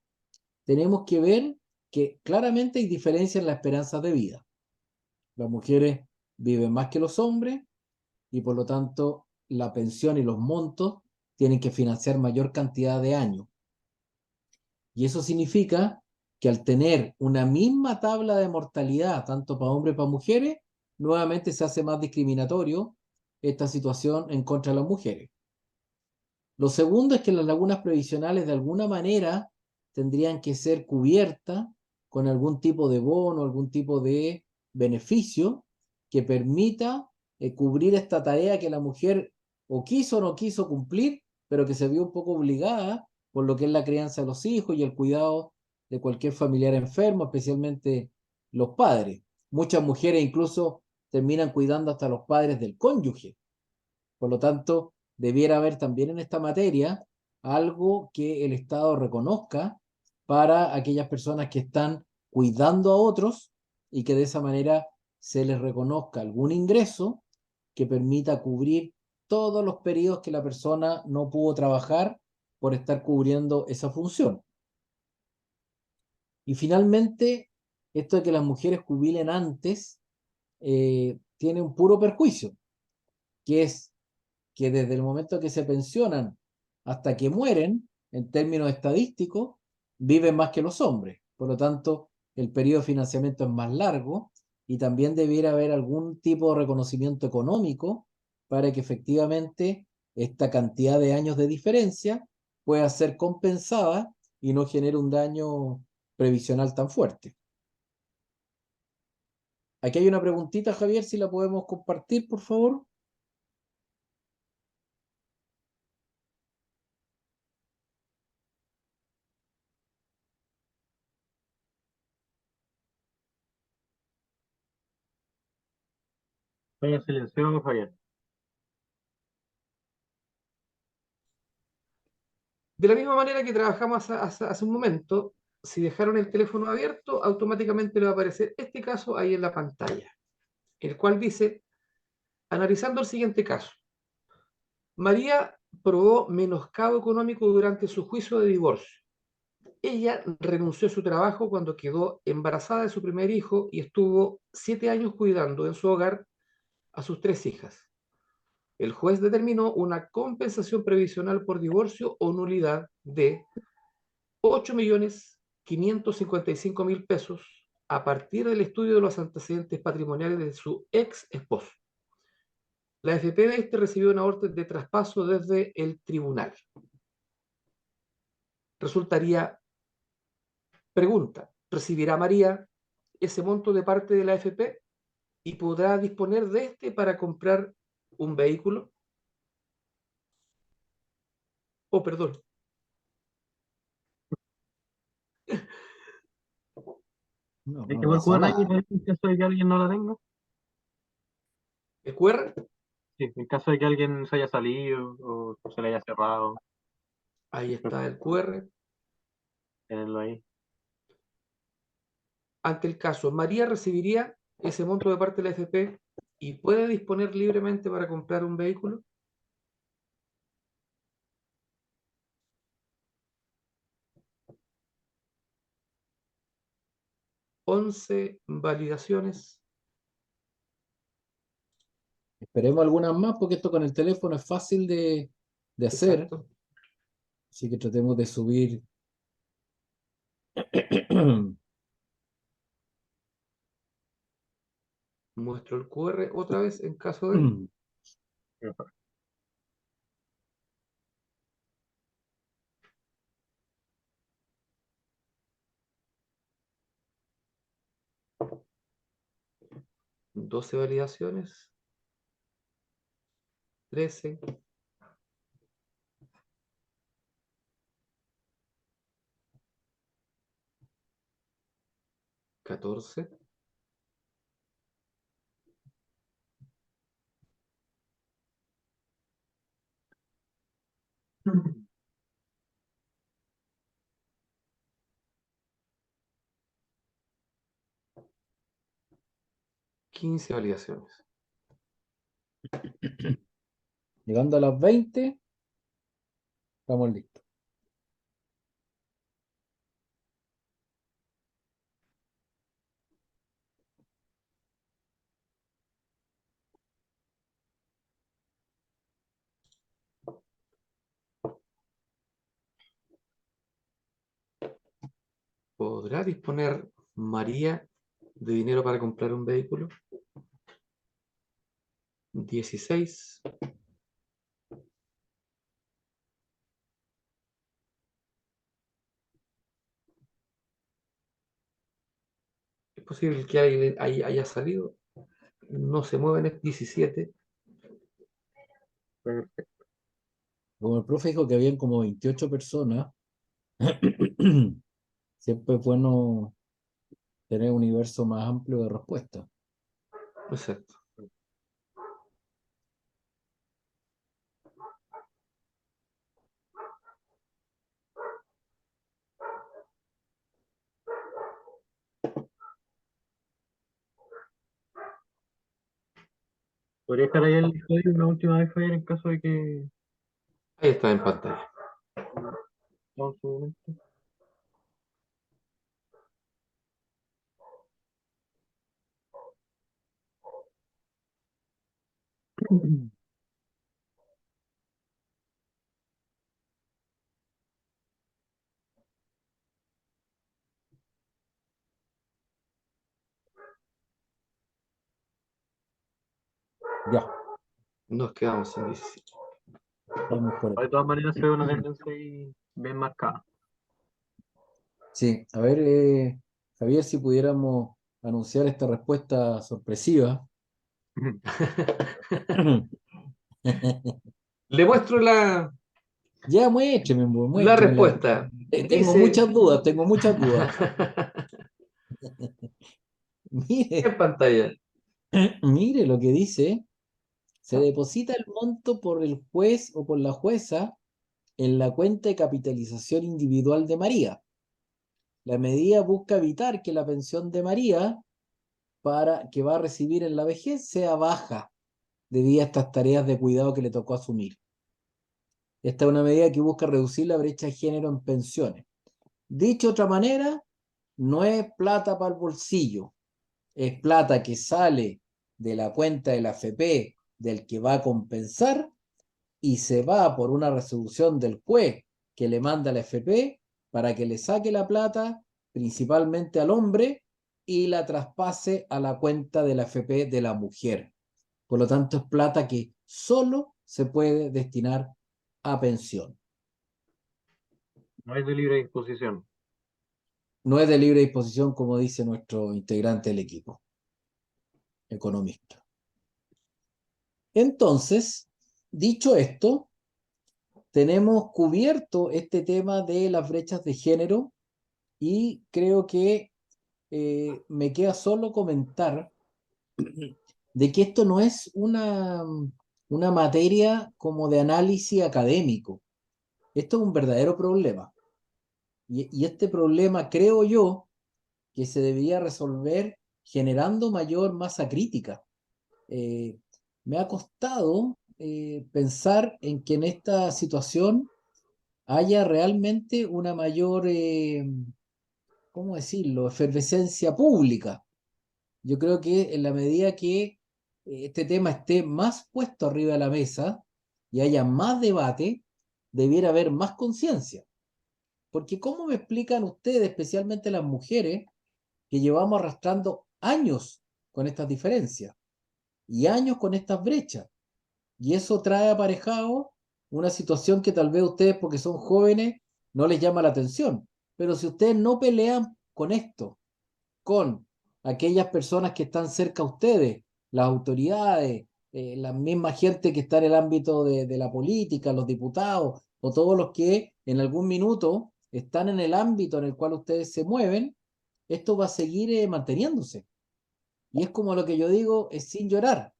tenemos que ver que claramente hay diferencias en las esperanzas de vida. Las mujeres viven más que los hombres y por lo tanto la pensión y los montos tienen que financiar mayor cantidad de años. Y eso significa que al tener una misma tabla de mortalidad, tanto para hombres como para mujeres, nuevamente se hace más discriminatorio esta situación en contra de las mujeres. Lo segundo es que las lagunas previsionales de alguna manera tendrían que ser cubiertas con algún tipo de bono, algún tipo de beneficio que permita cubrir esta tarea que la mujer o quiso o no quiso cumplir, pero que se vio un poco obligada por lo que es la crianza de los hijos y el cuidado de cualquier familiar enfermo, especialmente los padres. Muchas mujeres incluso terminan cuidando hasta los padres del cónyuge. Por lo tanto, debiera haber también en esta materia algo que el Estado reconozca para aquellas personas que están cuidando a otros y que de esa manera se les reconozca algún ingreso que permita cubrir todos los periodos que la persona no pudo trabajar por estar cubriendo esa función. Y finalmente, esto de que las mujeres jubilen antes tiene un puro perjuicio, que es que desde el momento que se pensionan hasta que mueren, en términos estadísticos, viven más que los hombres. Por lo tanto, el periodo de financiamiento es más largo y también debiera haber algún tipo de reconocimiento económico para que efectivamente esta cantidad de años de diferencia pueda ser compensada y no genere un daño previsional tan fuerte. Aquí hay una preguntita, Javier, si la podemos compartir, por favor. Vaya silencioso, Javier. De la misma manera que trabajamos hace un momento, si dejaron el teléfono abierto, automáticamente le va a aparecer este caso ahí en la pantalla, el cual dice, analizando el siguiente caso, María probó menoscabo económico durante su juicio de divorcio. Ella renunció a su trabajo cuando quedó embarazada de su primer hijo y estuvo 7 años cuidando en su hogar a sus 3 hijas. El juez determinó una compensación previsional por divorcio o nulidad de 8.555.000 pesos a partir del estudio de los antecedentes patrimoniales de su ex esposo. La AFP de este recibió una orden de traspaso desde el tribunal. Resultaría, pregunta, ¿recibirá María ese monto de parte de la AFP y podrá disponer de este para comprar un vehículo? Oh, perdón. No, Hay no que ver pasa QR ahí nada. en caso de que alguien no la tenga. ¿El QR? Sí, en caso de que alguien se haya salido o se le haya cerrado, Ahí está el QR. tenerlo ahí. Ante el caso, María recibiría ese monto de parte de la AFP y puede disponer libremente para comprar un vehículo. 11 validaciones. Esperemos algunas más porque esto con el teléfono es fácil de hacer. Exacto. Así que tratemos de subir. Muestro el QR otra vez en caso de... 12 validaciones. 13. 14. 15 validaciones. Llegando a las 20, estamos listos. ¿Podrá disponer María de dinero para comprar un vehículo? 16. Es posible que alguien ahí haya salido. No se mueven. 17. Perfecto. Como el profe dijo que habían como 28 personas, siempre es bueno tener un universo más amplio de respuestas. Exacto. Podría estar ahí el código una última vez, Javier, en caso de que Ahí está en pantalla. no, en su momento. Nos quedamos sin 17. Vamos por ahí. De todas maneras se ve una tendencia ahí bien marcada. Sí, a ver, Javier, si pudiéramos anunciar esta respuesta sorpresiva. Le muestro Ya, muéstreme, la muéstremela. respuesta. Tengo Dice muchas dudas, tengo muchas dudas. Mire, en pantalla. mire lo que dice. Se deposita el monto por el juez o por la jueza en la cuenta de capitalización individual de María. La medida busca evitar que la pensión de María que va a recibir en la vejez sea baja debido a estas tareas de cuidado que le tocó asumir. Esta es una medida que busca reducir la brecha de género en pensiones. Dicho de otra manera, no es plata para el bolsillo, es plata que sale de la cuenta de la AFP del que va a compensar y se va por una resolución del juez que le manda a la AFP para que le saque la plata principalmente al hombre y la traspase a la cuenta de la AFP de la mujer. Por lo tanto, es plata que solo se puede destinar a pensión. No es de libre disposición. No es de libre disposición, como dice nuestro integrante del equipo, economista. Entonces, dicho esto, tenemos cubierto este tema de las brechas de género y creo que me queda solo comentar de que esto no es una materia como de análisis académico. Esto es un verdadero problema. Y este problema creo yo que se debería resolver generando mayor masa crítica. Me ha costado pensar en que en esta situación haya realmente una mayor, ¿cómo decirlo?, efervescencia pública. Yo creo que en la medida que este tema esté más puesto arriba de la mesa y haya más debate, debiera haber más conciencia. Porque ¿cómo me explican ustedes, especialmente las mujeres, que llevamos arrastrando años con estas diferencias y años con estas brechas? Y eso trae aparejado una situación que tal vez ustedes, porque son jóvenes, no les llama la atención. Pero si ustedes no pelean con esto, con aquellas personas que están cerca a ustedes, las autoridades, la misma gente que está en el ámbito de la política, los diputados, o todos los que en algún minuto están en el ámbito en el cual ustedes se mueven, esto va a seguir manteniéndose. Y es como lo que yo digo, es sin llorar.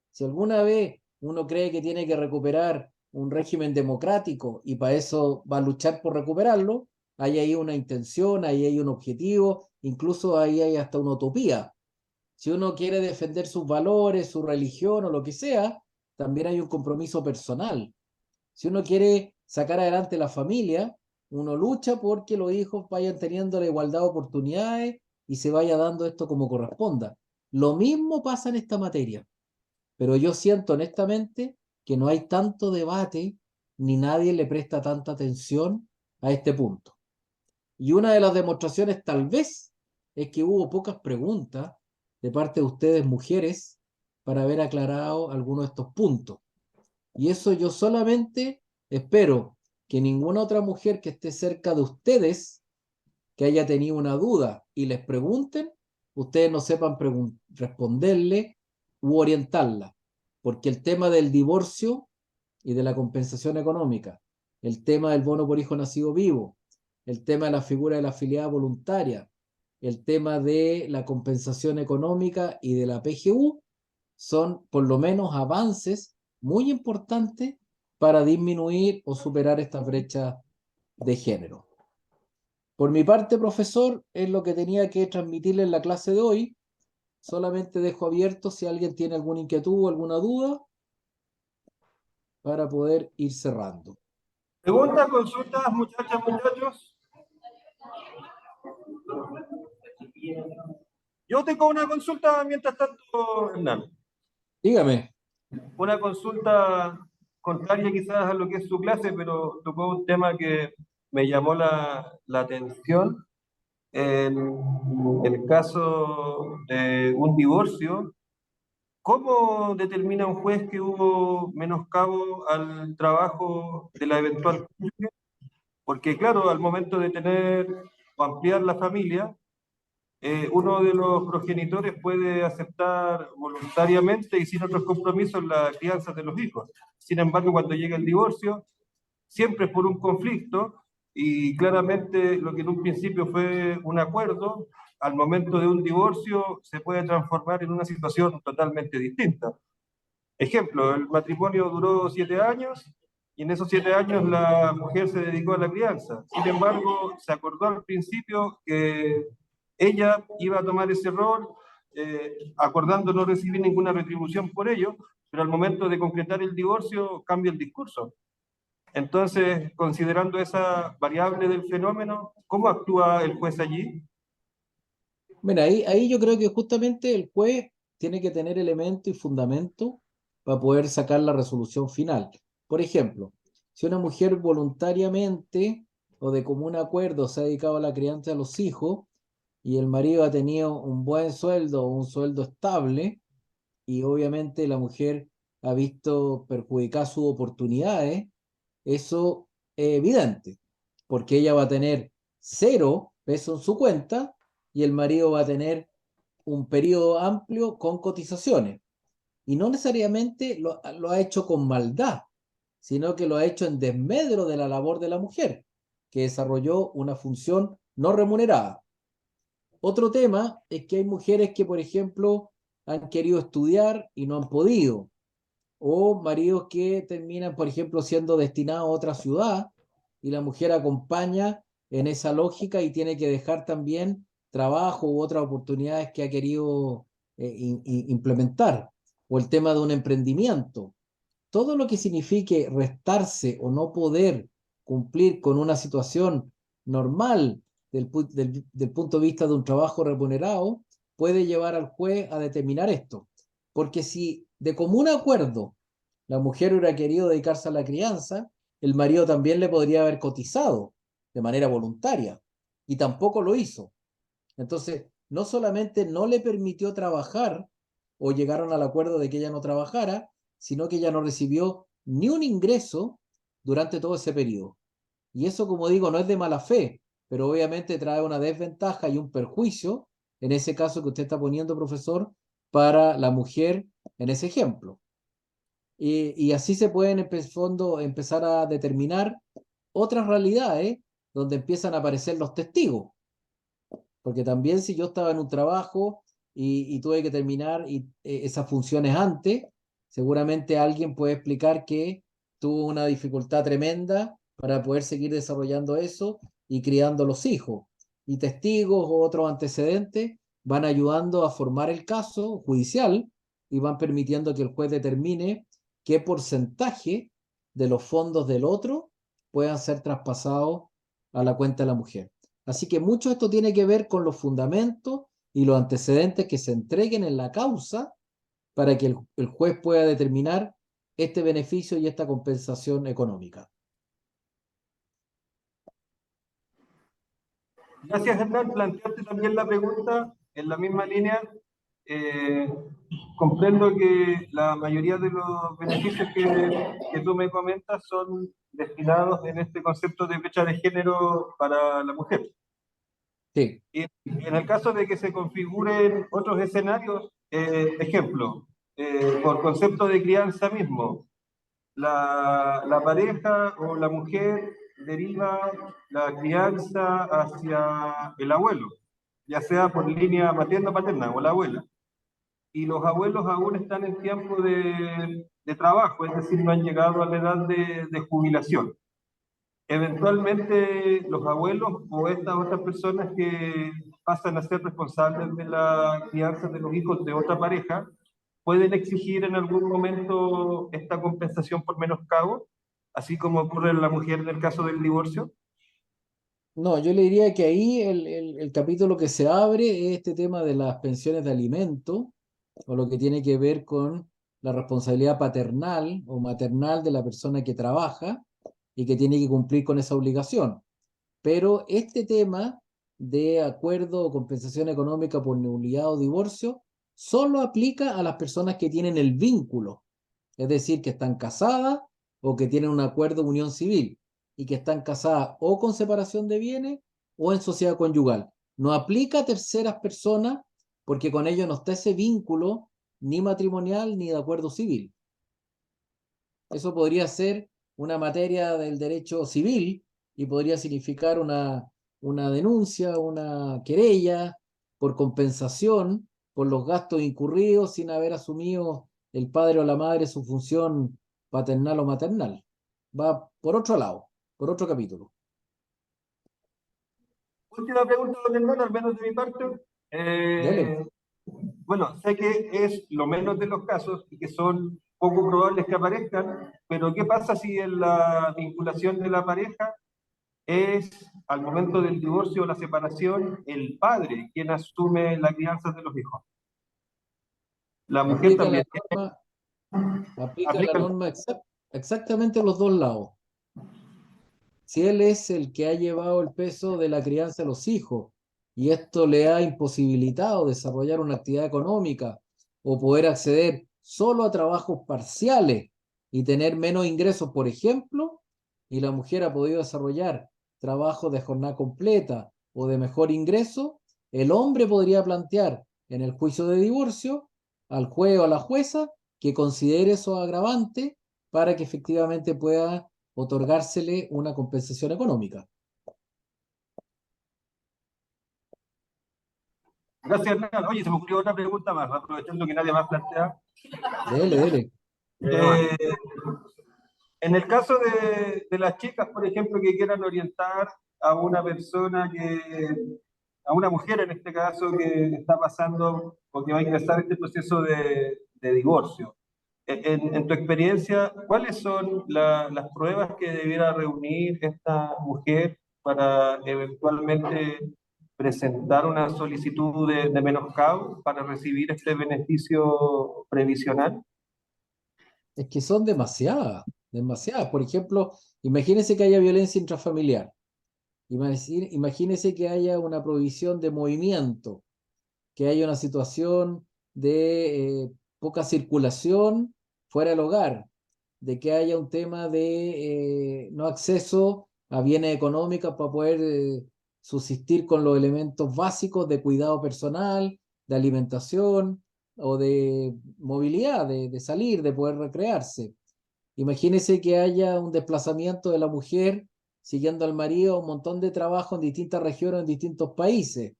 Si alguna vez uno cree que tiene que recuperar un régimen democrático y para eso va a luchar por recuperarlo, hay ahí una intención, ahí hay un objetivo, incluso ahí hay hasta una utopía. Si uno quiere defender sus valores, su religión o lo que sea, también hay un compromiso personal. Si uno quiere sacar adelante la familia, uno lucha porque los hijos vayan teniendo la igualdad de oportunidades y se vaya dando esto como corresponda. Lo mismo pasa en esta materia. Pero yo siento honestamente que no hay tanto debate ni nadie le presta tanta atención a este punto. Y una de las demostraciones tal vez es que hubo pocas preguntas de parte de ustedes mujeres para haber aclarado algunos de estos puntos. Y eso yo solamente espero que ninguna otra mujer que esté cerca de ustedes, que haya tenido una duda y les pregunten, ustedes no sepan responderle u orientarla. Porque el tema del divorcio y de la compensación económica, el tema del bono por hijo nacido vivo, el tema de la figura de la afiliada voluntaria, el tema de la compensación económica y de la PGU, son por lo menos avances muy importantes para disminuir o superar estas brechas de género. Por mi parte, profesor, es lo que tenía que transmitirle en la clase de hoy. Solamente dejo abierto si alguien tiene alguna inquietud o alguna duda para poder ir cerrando. Preguntas, consultas, muchachas, muchachos. Yo tengo una consulta mientras tanto, Hernán. Dígame. Una consulta contraria quizás a lo que es su clase, pero tocó un tema que me llamó la atención. En el caso de un divorcio, ¿cómo determina un juez que hubo menoscabo al trabajo de la eventual cónyuge? Porque claro, al momento de tener o ampliar la familia, uno de los progenitores puede aceptar voluntariamente y sin otros compromisos la crianza de los hijos. Sin embargo, cuando llega el divorcio, siempre es por un conflicto y claramente lo que en un principio fue un acuerdo, al momento de un divorcio se puede transformar en una situación totalmente distinta. Ejemplo, el matrimonio duró 7 años y en esos 7 años la mujer se dedicó a la crianza. Sin embargo, se acordó al principio que ella iba a tomar ese rol, acordando no recibir ninguna retribución por ello, pero al momento de concretar el divorcio cambia el discurso. Entonces, considerando esa variable del fenómeno, ¿cómo actúa el juez allí? Mira, ahí yo creo que justamente el juez tiene que tener elemento y fundamento para poder sacar la resolución final. Por ejemplo, si una mujer voluntariamente o de común acuerdo se ha dedicado a la crianza de los hijos y el marido ha tenido un buen sueldo o un sueldo estable, y obviamente la mujer ha visto perjudicar sus oportunidades, eso es evidente, porque ella va a tener 0 pesos en su cuenta y el marido va a tener un periodo amplio con cotizaciones. Y no necesariamente lo ha hecho con maldad, sino que lo ha hecho en desmedro de la labor de la mujer, que desarrolló una función no remunerada. Otro tema es que hay mujeres que, por ejemplo, han querido estudiar y no han podido, o maridos que terminan, por ejemplo, siendo destinados a otra ciudad y la mujer acompaña en esa lógica y tiene que dejar también trabajo u otras oportunidades que ha querido implementar, o el tema de un emprendimiento. Todo lo que signifique restarse o no poder cumplir con una situación normal del punto de vista de un trabajo remunerado puede llevar al juez a determinar esto. Porque si de común acuerdo la mujer hubiera querido dedicarse a la crianza, el marido también le podría haber cotizado de manera voluntaria y tampoco lo hizo. Entonces, no solamente no le permitió trabajar o llegaron al acuerdo de que ella no trabajara, sino que ella no recibió ni un ingreso durante todo ese periodo. Y eso, como digo, no es de mala fe, pero obviamente trae una desventaja y un perjuicio, en ese caso que usted está poniendo, profesor, para la mujer en ese ejemplo. Y así se pueden en fondo empezar a determinar otras realidades donde empiezan a aparecer los testigos. Porque también si yo estaba en un trabajo y tuve que terminar esas funciones antes, seguramente alguien puede explicar que tuvo una dificultad tremenda para poder seguir desarrollando eso y criando los hijos. Y testigos o otros antecedentes van ayudando a formar el caso judicial y van permitiendo que el juez determine qué porcentaje de los fondos del otro puedan ser traspasados a la cuenta de la mujer. Así que mucho esto tiene que ver con los fundamentos y los antecedentes que se entreguen en la causa para que el juez pueda determinar este beneficio y esta compensación económica. Gracias, Hernán. Planteaste también la pregunta en la misma línea. Eh, Comprendo que la mayoría de los beneficios que tú me comentas son destinados en este concepto de brecha de género para la mujer. Sí. Y en el caso de que se configuren otros escenarios, ejemplo, por concepto de crianza mismo, la pareja o la mujer deriva la crianza hacia el abuelo, ya sea por línea materna o paterna o la abuela. Y los abuelos aún están en tiempo de trabajo, es decir, no han llegado a la edad de jubilación. Eventualmente los abuelos o estas otras personas que pasan a ser responsables de la crianza de los hijos de otra pareja pueden exigir en algún momento esta compensación por menoscabo, así como ocurre en la mujer en el caso del divorcio. No, yo le diría que ahí el capítulo que se abre es este tema de las pensiones de alimento o lo que tiene que ver con la responsabilidad paternal o maternal de la persona que trabaja y que tiene que cumplir con esa obligación. Pero este tema de acuerdo o compensación económica por nulidad o divorcio solo aplica a las personas que tienen el vínculo, es decir, que están casadas o que tienen un acuerdo de unión civil y que están casadas o con separación de bienes o en sociedad conyugal. No aplica a terceras personas porque con ello no está ese vínculo ni matrimonial ni de acuerdo civil. Eso podría ser una materia del derecho civil y podría significar una denuncia, una querella por compensación por los gastos incurridos sin haber asumido el padre o la madre su función paternal o maternal. Va por otro lado, por otro capítulo. Última pregunta, don Hernán, al menos de mi parte. Dele. Bueno, sé que es lo menos de los casos y que son poco probables que aparezcan, pero ¿qué pasa si en la vinculación de la pareja es, al momento del divorcio o la separación, el padre quien asume la crianza de los hijos? La mujer Aplica la también norma, aplica la aplica. norma exactamente a los dos lados. Si él es el que ha llevado el peso de la crianza de los hijos y esto le ha imposibilitado desarrollar una actividad económica o poder acceder solo a trabajos parciales y tener menos ingresos, por ejemplo, y la mujer ha podido desarrollar trabajos de jornada completa o de mejor ingreso, el hombre podría plantear en el juicio de divorcio al juez o a la jueza que considere esos agravantes para que efectivamente pueda otorgársele una compensación económica. Gracias, Hernán. Oye, se me ocurrió otra pregunta más, aprovechando que nadie más plantea. Dele, dele. Eh, en el caso de las chicas, por ejemplo, que quieran orientar a una persona a una mujer en este caso, que está pasando o que va a ingresar este proceso de divorcio. En tu experiencia, ¿cuáles son las pruebas que debiera reunir esta mujer para eventualmente presentar una solicitud de menoscabo para recibir este beneficio previsional? Es que son demasiadas, demasiadas. Por ejemplo, imagínese que haya violencia intrafamiliar. Imagínese que haya una prohibición de movimiento, que haya una situación de poca circulación fuera del hogar, de que haya un tema de no acceso a bienes económicos para poder subsistir con los elementos básicos de cuidado personal, de alimentación o de movilidad, de salir, de poder recrearse. Imagínese que haya un desplazamiento de la mujer siguiendo al marido a un montón de trabajo en distintas regiones, en distintos países,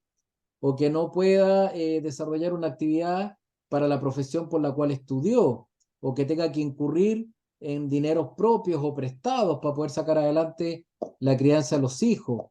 o que no pueda desarrollar una actividad para la profesión por la cual estudió, o que tenga que incurrir en dineros propios o prestados para poder sacar adelante la crianza de los hijos,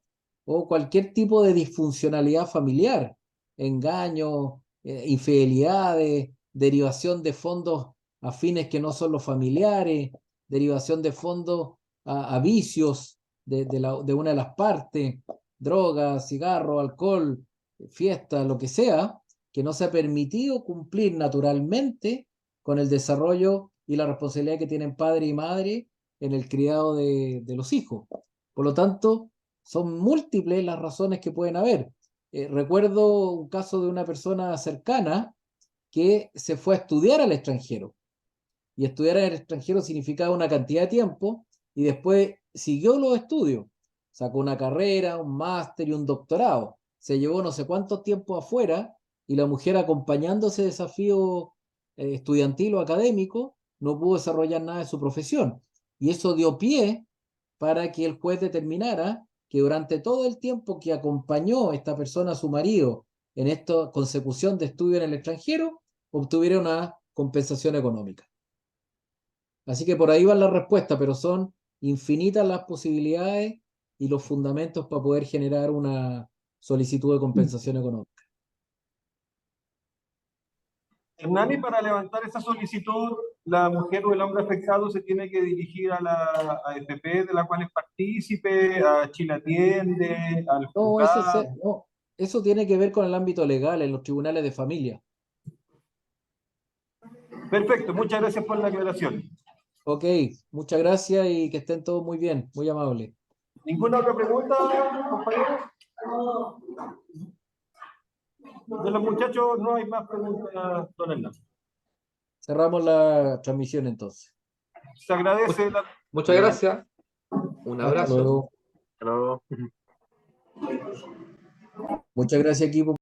o cualquier tipo de disfuncionalidad familiar, engaños, infidelidades, derivación de fondos a fines que no son los familiares, derivación de fondos a vicios de una de las partes, drogas, cigarro, alcohol, fiesta, lo que sea, que no se ha permitido cumplir naturalmente con el desarrollo y la responsabilidad que tienen padre y madre en el criado de los hijos. Por lo tanto, son múltiples las razones que pueden haber. Recuerdo un caso de una persona cercana que se fue a estudiar al extranjero. Y estudiar en el extranjero significaba una cantidad de tiempo y después siguió los estudios. Sacó una carrera, un máster y un doctorado. Se llevó no sé cuánto tiempo afuera y la mujer acompañando ese desafío estudiantil o académico no pudo desarrollar nada de su profesión. Y eso dio pie para que el juez determinara que durante todo el tiempo que acompañó esta persona a su marido en esta consecución de estudio en el extranjero, obtuviera una compensación económica. Así que por ahí va la respuesta, pero son infinitas las posibilidades y los fundamentos para poder generar una solicitud de compensación económica. Hernán, y para levantar esa solicitud, la mujer o el hombre afectado se tiene que dirigir a la AFP de la cual es partícipe, a Chile Atiende, al No, juzgado. no, eso tiene que ver con el ámbito legal, en los tribunales de familia. Perfecto, muchas gracias por la aclaración. Ok, muchas gracias y que estén todos muy bien, muy amables. ¿Ninguna otra pregunta, compañeros? de los muchachos no hay más preguntas, don Hernán. Cerramos la transmisión entonces. Se agradece la... Muchas gracias. Un Hasta abrazo. luego. Hasta luego. Muchas gracias, equipo.